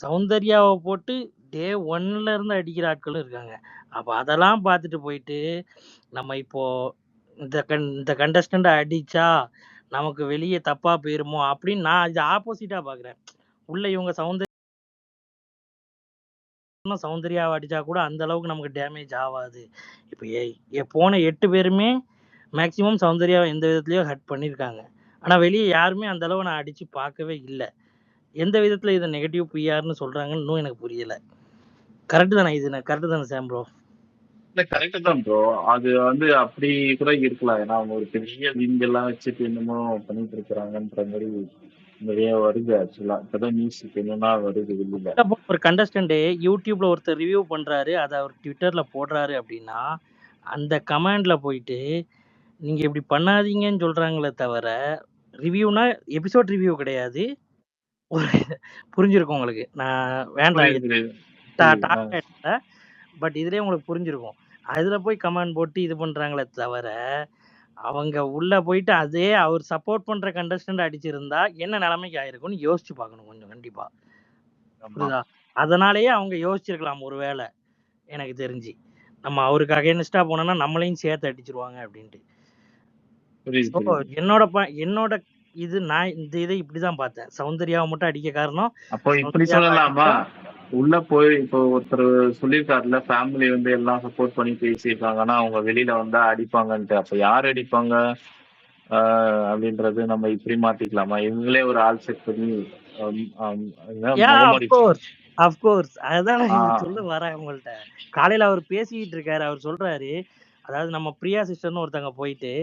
சௌந்தர்யாவ போட்டு டே 1ல இருந்து அடிக்கிற ஆட்களும் இருக்காங்க. அப்ப அதெல்லாம் பார்த்துட்டு போயிட்டு, நம்ம இப்போ இந்த கண்டஸ்டன்ட்ட அடிச்சா, நமக்கு வெளிய தப்பா போயிருமோ! அப்படின்னு நான் இது ஆப்போசிட்டா பார்க்குறேன். உள்ள இவங்க சௌந்தர்யாவ அடிச்சா கூட அந்த அளவுக்கு நமக்கு டேமேஜ் ஆவாது. இப்ப போன 8 பேருமே மேக்ஸிமம் சௌந்தர்யாவ எந்த விதத்திலயோ ஹர்ட் பண்ணியிருக்காங்க. ஆனா வெளிய யாருமே அந்த அளவு நான் அடிச்சு பார்க்கவே இல்ல. எந்த விதத்தில இத நெகட்டிவ் பிஆர்ன்னு சொல்றாங்கன்னு இன்னும் எனக்கு புரியல. கரெக்ட் தானே இது? கரெக்ட் தானே சாம் ப்ரோ? இல்ல கரெக்ட் தான் ப்ரோ. அது வந்து அப்படி கூட இருக்கலாம். ஏன்னா அவங்க ஒரு பெரிய விங் எல்லாம் வச்சுட்டு என்னமோ பண்ணிட்டு இருக்கிறாங்கன்ற மாதிரி நிறைய வருது ஆக்சுவலா. இப்பதான் நியூஸ் என்னன்னா வருது வெளியில. ஒரு கண்டஸ்டன்ட் யூடியூப்ல ஒருத்தர் ரிவ்யூ பண்றாரு, அத அவர் ட்விட்டர்ல போடுறாரு அப்படின்னா, அந்த கமெண்ட்ல போயிட்டு நீங்க இப்படி பண்ணாதீங்கன்னு சொல்றாங்களே தவிர, ரிவ்யூனா எபிசோட் ரிவ்யூ கிடையாது. ஒரு புரிஞ்சிருக்கும் உங்களுக்கு. நான் வேண்டாம் புரியுது புரியுது புரியுது. பட் இதுலயே உங்களுக்கு புரிஞ்சிருக்கும். அதுல போய் கமெண்ட் போட்டு இது பண்றாங்களே தவிர, அவங்க உள்ள போயிட்டு அதே அவர் சப்போர்ட் பண்ற கண்டஸ்டன்ட் அடிச்சிருந்தா என்ன நிலைமைக்கு ஆயிருக்கும்னு யோசிச்சு பார்க்கணும் கொஞ்சம் கண்டிப்பா. ஆமா புரியுதா? அதனாலேயே அவங்க யோசிச்சிருக்கலாம் ஒருவேளை எனக்கு தெரிஞ்சு. நம்ம அவருக்கு அகைன்ஸ்டா போனோம்னா நம்மளையும் சேர்த்து அடிச்சிருவாங்க அப்படின்ட்டு. புரியுது ஸோ புரியுது. என்னோட நான் இந்த இதை இப்படிதான் பார்த்தேன். சௌந்தர்யாவை மட்டும் அடிக்க காரணம் அப்போ இப்படி சௌந்தர்யாவை சொல்லலாமா? அடிச்சா உள்ள போய் இப்போ ஒருத்தர் சொல்லியிருக்காருல, ஃபேமிலி வந்து எல்லாம் சப்போர்ட் பண்ணி பேசியிருக்காங்கன்னா அவங்க வெளியில வந்தா அடிப்பாங்கன்ட்டு. அப்ப யார் அடிப்பாங்க அப்படின்றது நம்ம இப்படி மாத்திக்கலாமா? இவங்களே ஒரு ஆள் செட் பண்ணி முகமடி அஃப்கோர்ஸ் அதுதான் நான் ஆஹ் சொல்ல வரேன் உங்கள்ட்ட. காலையில அவர் பேசிக்கிட்டு இருக்காரு. அவர் சொல்றாரு, அதாவது நம்ம பிரியா சிஸ்டர்னு ஒருத்தங்க போயிட்டு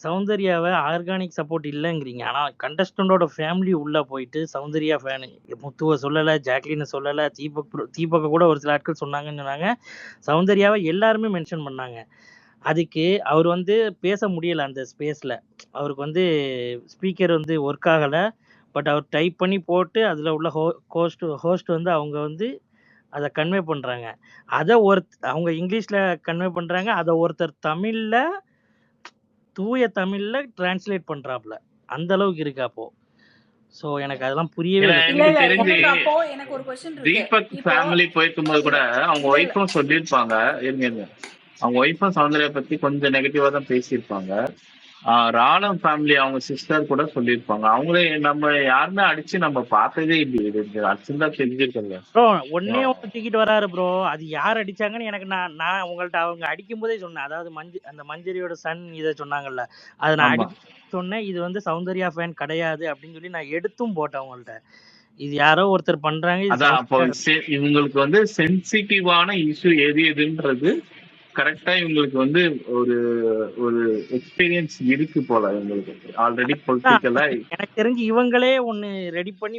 சௌந்தர்யாவை ஆர்கானிக் சப்போர்ட் இல்லைங்கிறீங்க. ஆனா கண்டஸ்டன்டோட ஃபேமிலி உள்ள போயிட்டு சௌந்தர்யா ஃபேனு முத்துவை சொல்லல, ஜாக்லினை சொல்லல, தீபக்க கூட ஒரு சில ஆட்கள் சொன்னாங்கன்னு சொன்னாங்க. சௌந்தர்யாவை எல்லாருமே மென்ஷன் பண்ணாங்க. அதுக்கு அவர் வந்து பேச முடியல அந்த ஸ்பேஸ்ல. அவருக்கு வந்து ஸ்பீக்கர் வந்து ஒர்க் ஆகல. பட் அவர் டைப் பண்ணி போட்டு அதுல உள்ள ஹோஸ்ட் வந்து அவங்க வந்து அதை கன்வே பண்றாங்க. அதை அவங்க இங்கிலீஷ்ல கன்வே பண்றாங்க. அதை ஒருத்தர் தமிழ்ல தூய தமிழ்ல டிரான்ஸ்லேட் பண்றாப்ல. அந்த அளவுக்கு இருக்கு அப்போ. சோ எனக்கு அதெல்லாம் புரியவே ஏன்னா இல்ல. எனக்கு தெரிஞ்சு எனக்கு ஒரு கொஸ்டின் இருக்கு. தீபக் ஃபேமிலி போயிருக்கும்போது கூட அவங்க ஒய்ஃபும் சொல்லியிருப்பாங்க. இருங்க அவங்க ஒய்ஃபும் சௌந்தர்யா பத்தி கொஞ்சம் நெகட்டிவா தான் பேசியிருப்பாங்க. ராணம் ஃபேமிலி அவங்க சிஸ்டர் கூட சொல்லியிருப்பாங்க. அவங்களே நம்ம யாருமே அடிச்சு நம்ம பார்த்ததே இல்லையே. அடிச்சுதான் தெரிஞ்சிருக்கல. ப்ரோ ஒண்ணே ஒண்ணு தூக்கிட்டு வராரு ப்ரோ. அது யார் அடிச்சாங்கன்னு எனக்கு நான் உங்கள்ட்ட அவங்க அடிக்கும் போதே சொன்னேன். அதாவது அந்த மஞ்சரியோட சன் இதை சொன்னாங்கல்ல, அதை நான் ஆமா. சொன்னேன். இது வந்து சௌந்தர்யா ஃபேன் கிடையாது அப்படின்னு சொல்லி நான் எடுத்தும் போட்டேன் உங்கள்ட்ட. இது யாரோ ஒருத்தர் பண்றாங்க. அதான் அப்போ இவங்களுக்கு வந்து சென்சிட்டிவான இஷ்யூ எதுன்றது கரெக்டா இவங்களுக்கு வந்து ஒரு ஒரு எக்ஸ்பீரியன்ஸ் இருக்கு போல இவங்களுக்கு ஆல்ரெடி பொலிட்டிக்கலா. எனக்கு தெரிஞ்சு இவங்களே ஒண்ணு ரெடி பண்ணி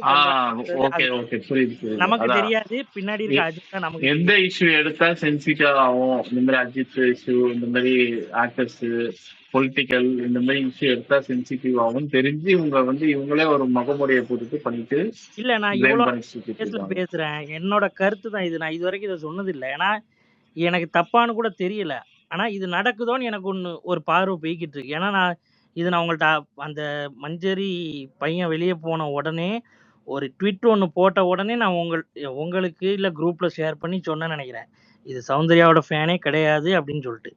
ஓகே ஓகே புரியுது. நமக்கு தெரியாது, பின்னாடி இருக்க அஜித் நமக்கு எந்த இஷ்யூ எடுத்தா சென்சிட்டிவ் ஆகும், இந்த மாதிரி அஜித் இஷ்யூ, இந்த மாதிரி ஆக்டர்ஸ், பொலிட்டிக்கல், இந்த மாதிரி இஷ்யூ எடுத்தா சென்சிட்டிவ் ஆகும் தெரிஞ்சு இவங்க வந்து இவங்களே ஒரு முகமுறையை பொறுத்து பண்ணிட்டு இல்ல. நான் இவ்வளவு பேசுறேன், என்னோட கருத்து தான் இது. நான் இது வரைக்கும் இதை சொன்னது இல்லை. ஏன்னா எனக்கு தப்பான்னு கூட தெரியல. ஆனா இது நடக்குதோன்னு எனக்கு ஒரு பார்வை போய்கிட்டு இருக்கு. ஏன்னா நான் உங்கள்ட்ட அந்த மஞ்சரி பையன் வெளியே போன உடனே ஒரு ட்விட் ஒன்று போட்ட உடனே நான் உங்களுக்கு இல்ல குரூப்ல ஷேர் பண்ணி சொன்னேன்னு நினைக்கிறேன். இது சௌந்தர்யாவோட ஃபேனே கிடையாது அப்படின்னு சொல்லிட்டு.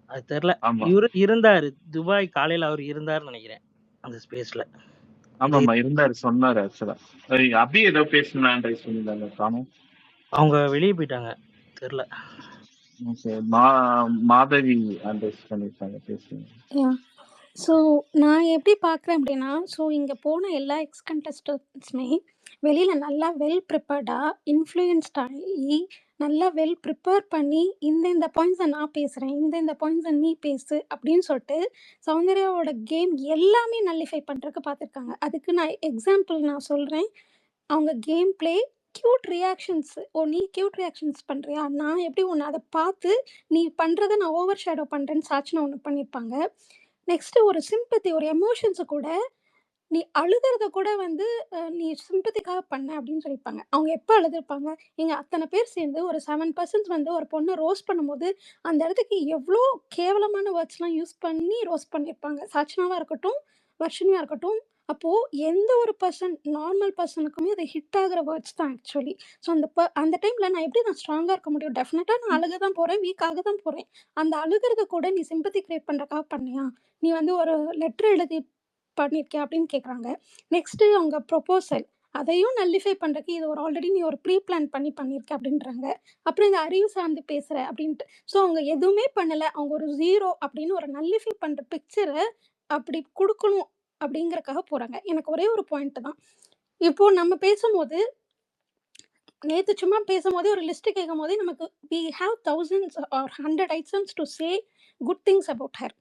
அது தெரியல. இவரு இருந்தாரு துபாய், காலையில அவர் இருந்தாருன்னு நினைக்கிறேன் அந்த ஸ்பேஸ்ல. ஆமாமா இருந்தாரு, சொன்னாரு ஆக்சுவலா. அபி ஏதோ பேசணும்னு சொன்னாங்க, காணும். அவங்க வெளியே போயிட்டாங்க, தெரியல. மாதவி அண்டர்ஸ் பண்ணிருக்காங்க, பேசுங்க. ஸோ நான் எப்படி பார்க்குறேன் அப்படின்னா, ஸோ இங்கே போன எல்லா எக்ஸ் கண்டஸ்டன்ட்ஸுமே வெளியில் நல்லா வெல் ப்ரிப்பேர்டாக இன்ஃப்ளூயன்ஸ்ட் ஆகி நல்லா வெல் ப்ரிப்பேர் பண்ணி இந்த பாயிண்ட்ஸை நான் பேசுகிறேன், இந்த பாயிண்ட்ஸை நீ பேசு அப்படின்னு சொல்லிட்டு சௌந்தர்யாவோட கேம் எல்லாமே நல்லிஃபை பண்ணுறதுக்கு பார்த்துருக்காங்க. அதுக்கு நான் எக்ஸாம்பிள் நான் சொல்கிறேன். அவங்க கேம் பிளே, க்யூட் ரியாக்ஷன்ஸ். நீ க்யூட் ரியாக்ஷன்ஸ் பண்ணுறியா, நான் எப்படி ஒன்று அதை பார்த்து நீ பண்ணுறதை நான் ஓவர் ஷேடோ பண்ணுறேன்னு சாட்சினா ஒன்று பண்ணியிருப்பாங்க. நெக்ஸ்ட்டு ஒரு சிம்பத்தி, ஒரு எமோஷன்ஸை கூட நீ அழுகிறத கூட வந்து நீ சிம்பத்திக்காக பண்ண அப்படின்னு சொல்லியிருப்பாங்க. அவங்க எப்போ அழுதுருப்பாங்க, எங்கள் அத்தனை பேர் சேர்ந்து ஒரு 7% வந்து ஒரு பொண்ணை ரோஸ்ட் பண்ணும்போது அந்த இடத்துக்கு எவ்வளோ கேவலமான வேர்ட்ஸ்லாம் யூஸ் பண்ணி ரோஸ்ட் பண்ணியிருப்பாங்க. சாட்சினாவாக இருக்கட்டும், வர்ஷினியாக இருக்கட்டும், அப்போ எந்த ஒரு பர்சன் நார்மல் பர்சனுக்குமே அது ஹிட் ஆகுற வேர்ட்ஸ் தான் ஆக்சுவலி. ஸோ அந்த டைம்ல நான் ஸ்ட்ராங்கா இருக்க முடியும்? டெஃபினட்டா நான் அழுக தான் போறேன், வீக் ஆக தான் போறேன். அந்த அழுகுறத கூட நீ சிம்பத்தி கிரியேட் பண்றதுக்காக பண்ணியா? நீ வந்து ஒரு லெட்டர் எழுதி பண்ணியிருக்கியா? அப்படின்னு கேட்குறாங்க. நெக்ஸ்ட்டு அவங்க ப்ரொபோசல். அதையும் நல்லிஃபை பண்றதுக்கு இது ஆல்ரெடி நீ ஒரு ப்ரீ பிளான் பண்ணியிருக்க அப்படின்றாங்க. அப்புறம் இந்த அறிவு சார்ந்து பேசுற அப்படின்ட்டு. ஸோ அவங்க எதுவுமே பண்ணல. அவங்க ஒரு 0 அப்படின்னு ஒரு நல்லிஃபை பண்ற பிக்சர அப்படி குடுக்கணும் அப்படிங்கிறதுக்காக போறாங்க. எனக்கு ஒரே ஒரு பாயிண்ட் தான். இப்போ நம்ம பேசும்போது நேத்து சும்மா பேசும்போதே ஒரு லிஸ்ட் கேட்கும்போதே நமக்கு we have thousands or 100 items to say good things about her.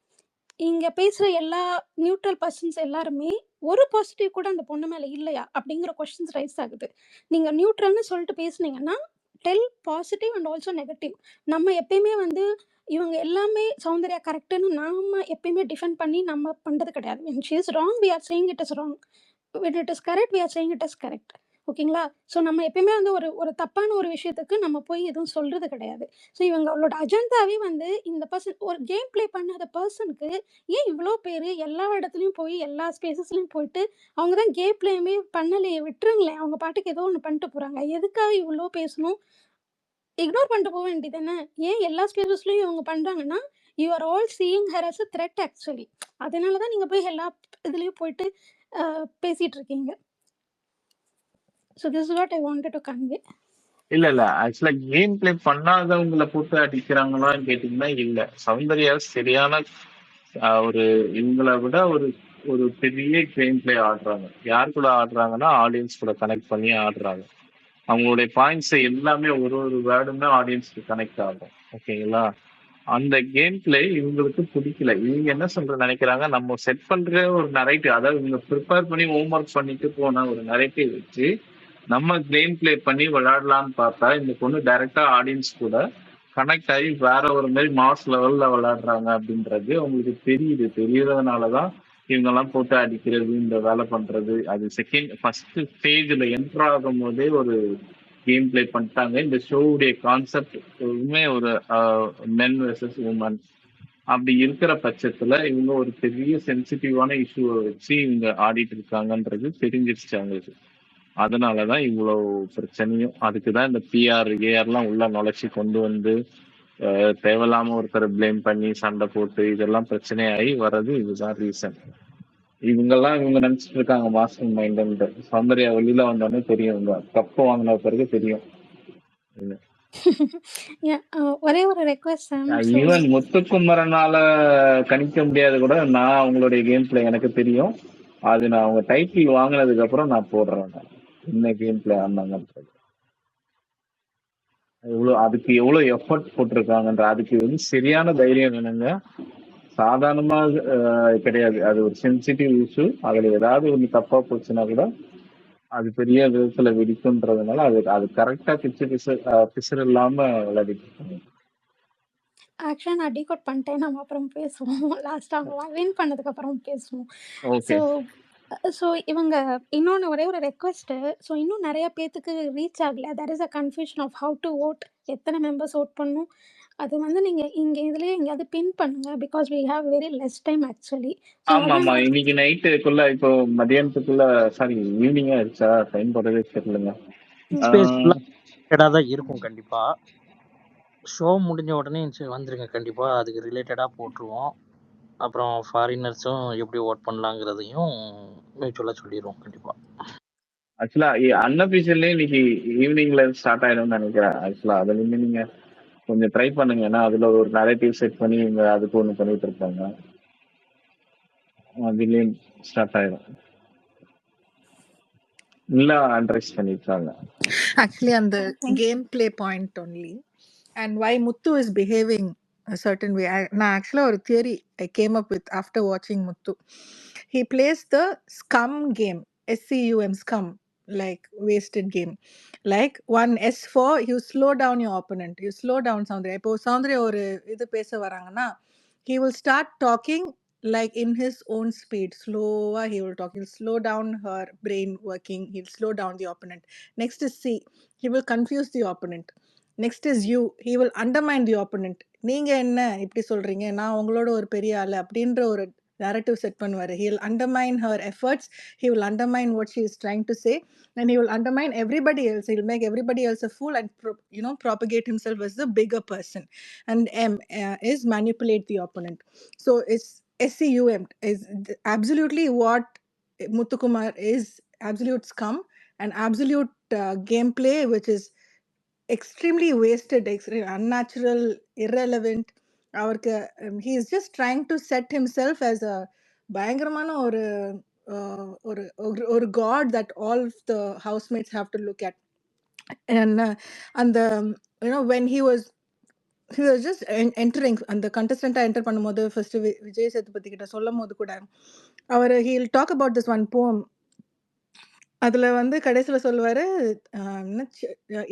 இங்க பேசுற எல்லா நியூட்ரல் பர்சன்ஸ் எல்லாருமே ஒரு பாசிட்டிவ் கூட அந்த பொண்ணு மேல இல்லையா அப்படிங்கிற கொஸ்டின்ஸ் ரைஸ் ஆகுது. நீங்க நியூட்ரல்னு சொல்லிட்டு பேசுனீங்கன்னா tell positive and also negative. நம்ம எப்பயுமே வந்து இவங்க எல்லாமே சௌந்தர்யா கரெக்டுன்னு நாம எப்பயுமே டிஃபெண்ட் பண்ணி நம்ம பண்றது கிடையாது. when she is wrong we are saying it is wrong, when it is correct we are saying it is correct. ஓகேங்களா? ஸோ நம்ம எப்பயுமே வந்து ஒரு தப்பான ஒரு விஷயத்துக்கு நம்ம போய் எதுவும் சொல்றது கிடையாது. ஸோ இவங்களோட அஜெண்டாவே வந்து இந்த பர்சன் ஒரு கேம் ப்ளே பண்ணாத பர்சனுக்கு ஏன் இவ்வளோ பேர் எல்லா இடத்துலையும் போய் எல்லா ஸ்பேசஸ்லையும் போயிட்டு அவங்க தான் கேம் ப்ளேயுமே பண்ணலையே, விட்டுருங்களேன், அவங்க பாட்டுக்கு ஏதோ ஒன்று பண்ணிட்டு போகிறாங்க, எதுக்காக இவ்வளோ பேசணும்? இக்னோர் பண்ணிட்டு போக வேண்டியது தானே? ஏன் எல்லா ஸ்பேசஸ்லையும் இவங்க பண்ணுறாங்கன்னா you are all seeing her as a threat actually. அதனால தான் நீங்கள் போய் எல்லா இதுலேயும் போயிட்டு பேசிகிட்டு இருக்கீங்க. So this is what I wanted to convey. இல்ல ஆக்சுவலா கேம் பிளே பண்ணாதவங்களை போட்டு அடிக்கிறாங்களான்னு கேட்டீங்கன்னா இல்ல. சௌந்தர்யா சரியான ஒரு இவங்களை விட ஒரு ஒரு பெரிய கேம் பிளே ஆடுறாங்க. யார் கூட ஆடுறாங்கன்னா ஆடியன்ஸ் கூட கனெக்ட் பண்ணி ஆடுறாங்க. அவங்களுடைய பாயிண்ட்ஸ் எல்லாமே ஒரு ஒரு வேர்டுமே ஆடியன்ஸ்க்கு கனெக்ட் ஆகும். ஓகேங்களா? அந்த கேம் பிளே இவங்களுக்கு பிடிக்கல. இவங்க என்ன சொல்ற நினைக்கிறாங்க, நம்ம செட் பண்ற ஒரு நரேட்டிவ், அதாவது இவங்க ப்ரிப்பேர் பண்ணி ஹோம் ஒர்க் பண்ணிட்டு போன ஒரு நரேட்டிவ் வச்சு நம்ம கேம் பிளே பண்ணி விளையாடலாம்னு பார்த்தா இந்த பொண்ணு டைரக்டா ஆடியன்ஸ் கூட கனெக்ட் ஆகி வேற ஒரு மாதிரி மாஸ் லெவல்ல விளையாடுறாங்க அப்படின்றது உங்களுக்கு தெரியுது. தெரியறதுனாலதான் இவங்க எல்லாம் போட்டு அடிக்கிறது, இந்த வேலை பண்றது. அது ஃபர்ஸ்ட் ஸ்டேஜ்ல என்டர் ஆகும் போதே ஒரு கேம் பிளே பண்ணிட்டாங்க. இந்த ஷோவுடைய கான்செப்ட் ஒரு மென் வெர்சஸ் உமன் அப்படி இருக்கிற பட்சத்துல இவங்க ஒரு பெரிய சென்சிட்டிவான இஷ்யூவை வச்சு இவங்க ஆடிட்டு இருக்காங்கன்றது தெரிஞ்சிருச்சு அவங்களுக்கு. அதனாலதான் இவ்வளவு பிரச்சனையும். அதுக்குதான் இந்த பிஆர் ஏஆர்லாம் உள்ள நுழைச்சி கொண்டு வந்து தேவையில்லாம ஒருத்தரை பிளேம் பண்ணி சண்டை போட்டு இதெல்லாம் பிரச்சனையாகி வர்றது. இதுதான் ரீசன். இவங்க நினைச்சிட்டு இருக்காங்க மாஸ்டர் மைண்ட். சௌந்தர்யா வெளியில வந்தோடனே தெரியும், இவங்க கப்பு வாங்கின பிறகு தெரியும். ஒரே ஒரு ரெக்வெஸ்ட். ஈவன் முத்துக்குமரனால கணிக்க முடியாது கூட நான் அவங்களுடைய கேம் பிளே எனக்கு தெரியும். அது நான் அவங்க டைட்டில் வாங்கினதுக்கு அப்புறம் நான் போடுறேன் என்ன கேம் பிளே ஆனாங்க. அதுக்கு எவ்வளவு எஃபர்ட் போட்டிருக்காங்கன்ற அதுக்கு வந்து சரியான தைரியம் வேணுங்க. சாதாரணமா கிடையாது. அது ஒரு சென்சிட்டிவ் இஷ்யூ. அதுல ஏதாவது ஒண்ணு தப்பா போச்சுன்னா கூட அது பெரிய விதத்துல வெடிக்கும்ன்றதுனால அது கரெக்டா பிசர் இல்லாம விளையாடிட்டு. ஆக்சுவலாக நான் டீகோட் பண்ணிட்டேன். நம்ம அப்புறம் பேசுவோம். லாஸ்ட்டாக அவங்க வின் பண்ணதுக்கு அப்புறம் பேசுவோம். ஸோ இவங்க இன்னொன்று ஒரே ஒரு ரெக்வெஸ்ட்டு. ஸோ இன்னும் நிறைய பேத்துக்கு ரீச் ஆகலை. That is a confusion of how to vote, எத்தனை மெம்பர்ஸ் ஓட் பண்ணணும். அது வந்து நீங்கள் இங்கே இதுலேயே எங்கேயாவது பின் பண்ணுங்க. Because we have very less time actually. ஆமா இன்னைக்கு நைட்டுக்குள்ள இப்போ மதியானத்துக்குள்ள சாரி ஈவினிங்கா ஆயிடுச்சா, டைம் போறதே தெரியலங்க. தான் இருக்கும் கண்டிப்பா. ஷோ முடிஞ்ச உடனே வந்துருங்க கண்டிப்பா. அதுக்கு ரிலேட்டடா போட்டுருவோம். அப்புறம் ஃபாரினர்ஸும் எப்படி ஓட் பண்ணலாங்கிறதையும் மியூச்சுவலா சொல்லிடுவோம் கண்டிப்பா. ஆக்சுவலா அன்அபிஷியல்லே இன்னைக்கு ஈவினிங்ல ஸ்டார்ட் ஆயிடும்னு நினைக்கிறேன். ஆக்சுவலா அதுல இருந்து நீங்க கொஞ்சம் ட்ரை பண்ணுங்க. ஏன்னா அதுல ஒரு நரேட்டிவ் செட் பண்ணி இவங்க அதுக்கு ஒண்ணு பண்ணிட்டு இருப்பாங்க. அதுலயும் ஸ்டார்ட் ஆயிடும். இல்ல அண்ட்ரைஸ் பண்ணிருக்காங்க. Actually, on the gameplay point only, and why Muthu is behaving a certain way. Actually, a theory I came up with after watching Muthu. He plays the scum game, SCUM, scum, like wasted game. Like one S4, you slow down your opponent. You slow down Soundra. If Soundra or idu pesa varanga, he will start talking like in his own speed. Slower he will talk. He'll slow down her brain working. He'll slow down the opponent. Next is C. He will confuse the opponent. Next is U. He will undermine the opponent. நீங்க என்ன இப்படி சொல்றீங்க, நான் உங்களோட ஒரு பெரிய ஆளு அப்படின்ற ஒரு narrative set பண்ணுவாரு. He'll undermine her efforts, he will undermine what she is trying to say, and he will undermine everybody else. He'll make everybody else a fool and propagate himself as the bigger person, and is manipulate the opponent. So it's SCUM is absolutely what Muthukumar is, absolute scum and absolute gameplay which is extremely wasted, extremely unnatural, irrelevant. அவருக்கு he is just trying to set himself as a பயங்கரமான ஒரு ஒரு ஒரு god that all of the housemates have to look at. And அந்த when he was just entering அந்த contestant enter பண்ணும்போது first Vijay Sethupathi கிட்ட சொல்லும் போது கூட அவர் he'll talk about this one poem. அதுல வந்து கடைசியில சொல்லுவாரு, என்ன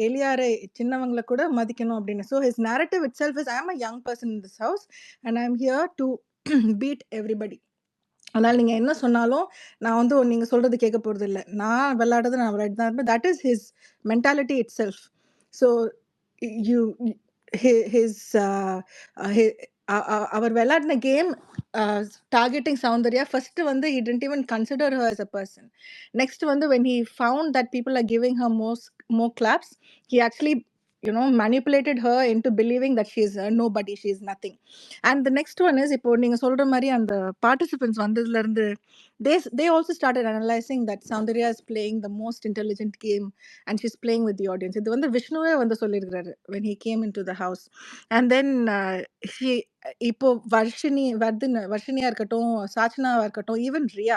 எளியாரை சின்னவங்கள கூட மதிக்கணும் அப்படின்னு. So his narrative itself is I am a young person in this house and I am here to beat everybody. அதனால் நீங்கள் என்ன சொன்னாலும் நான் வந்து நீங்கள் சொல்கிறது கேட்க போகிறது இல்லை, நான் விளையாடுறது நான் விளையாட்டு தான் இருப்பேன். That is his mentality itself. So you his அவர் விளையாடின கேம் targeting Soundarya, first வந்து he didn't even consider her as a person. Next வந்து when he found that people are giving her more claps, he actually manipulated her into believing that she is nobody, she is nothing. And the next one is இப்போ நீங்க சொல்ற மாதிரி அந்த participants வந்ததுல இருந்து they also started analyzing that Soundarya is playing the most intelligent game and she's playing with the audience. இது வந்து விஷ்ணுவே வந்து சொல்லியிருக்கிறாரு when he came into the house. And then he இப்போ வர்ஷினியா இருக்கட்டும், சாச்சனாவா இருக்கட்டும், ஈவன் ரியா,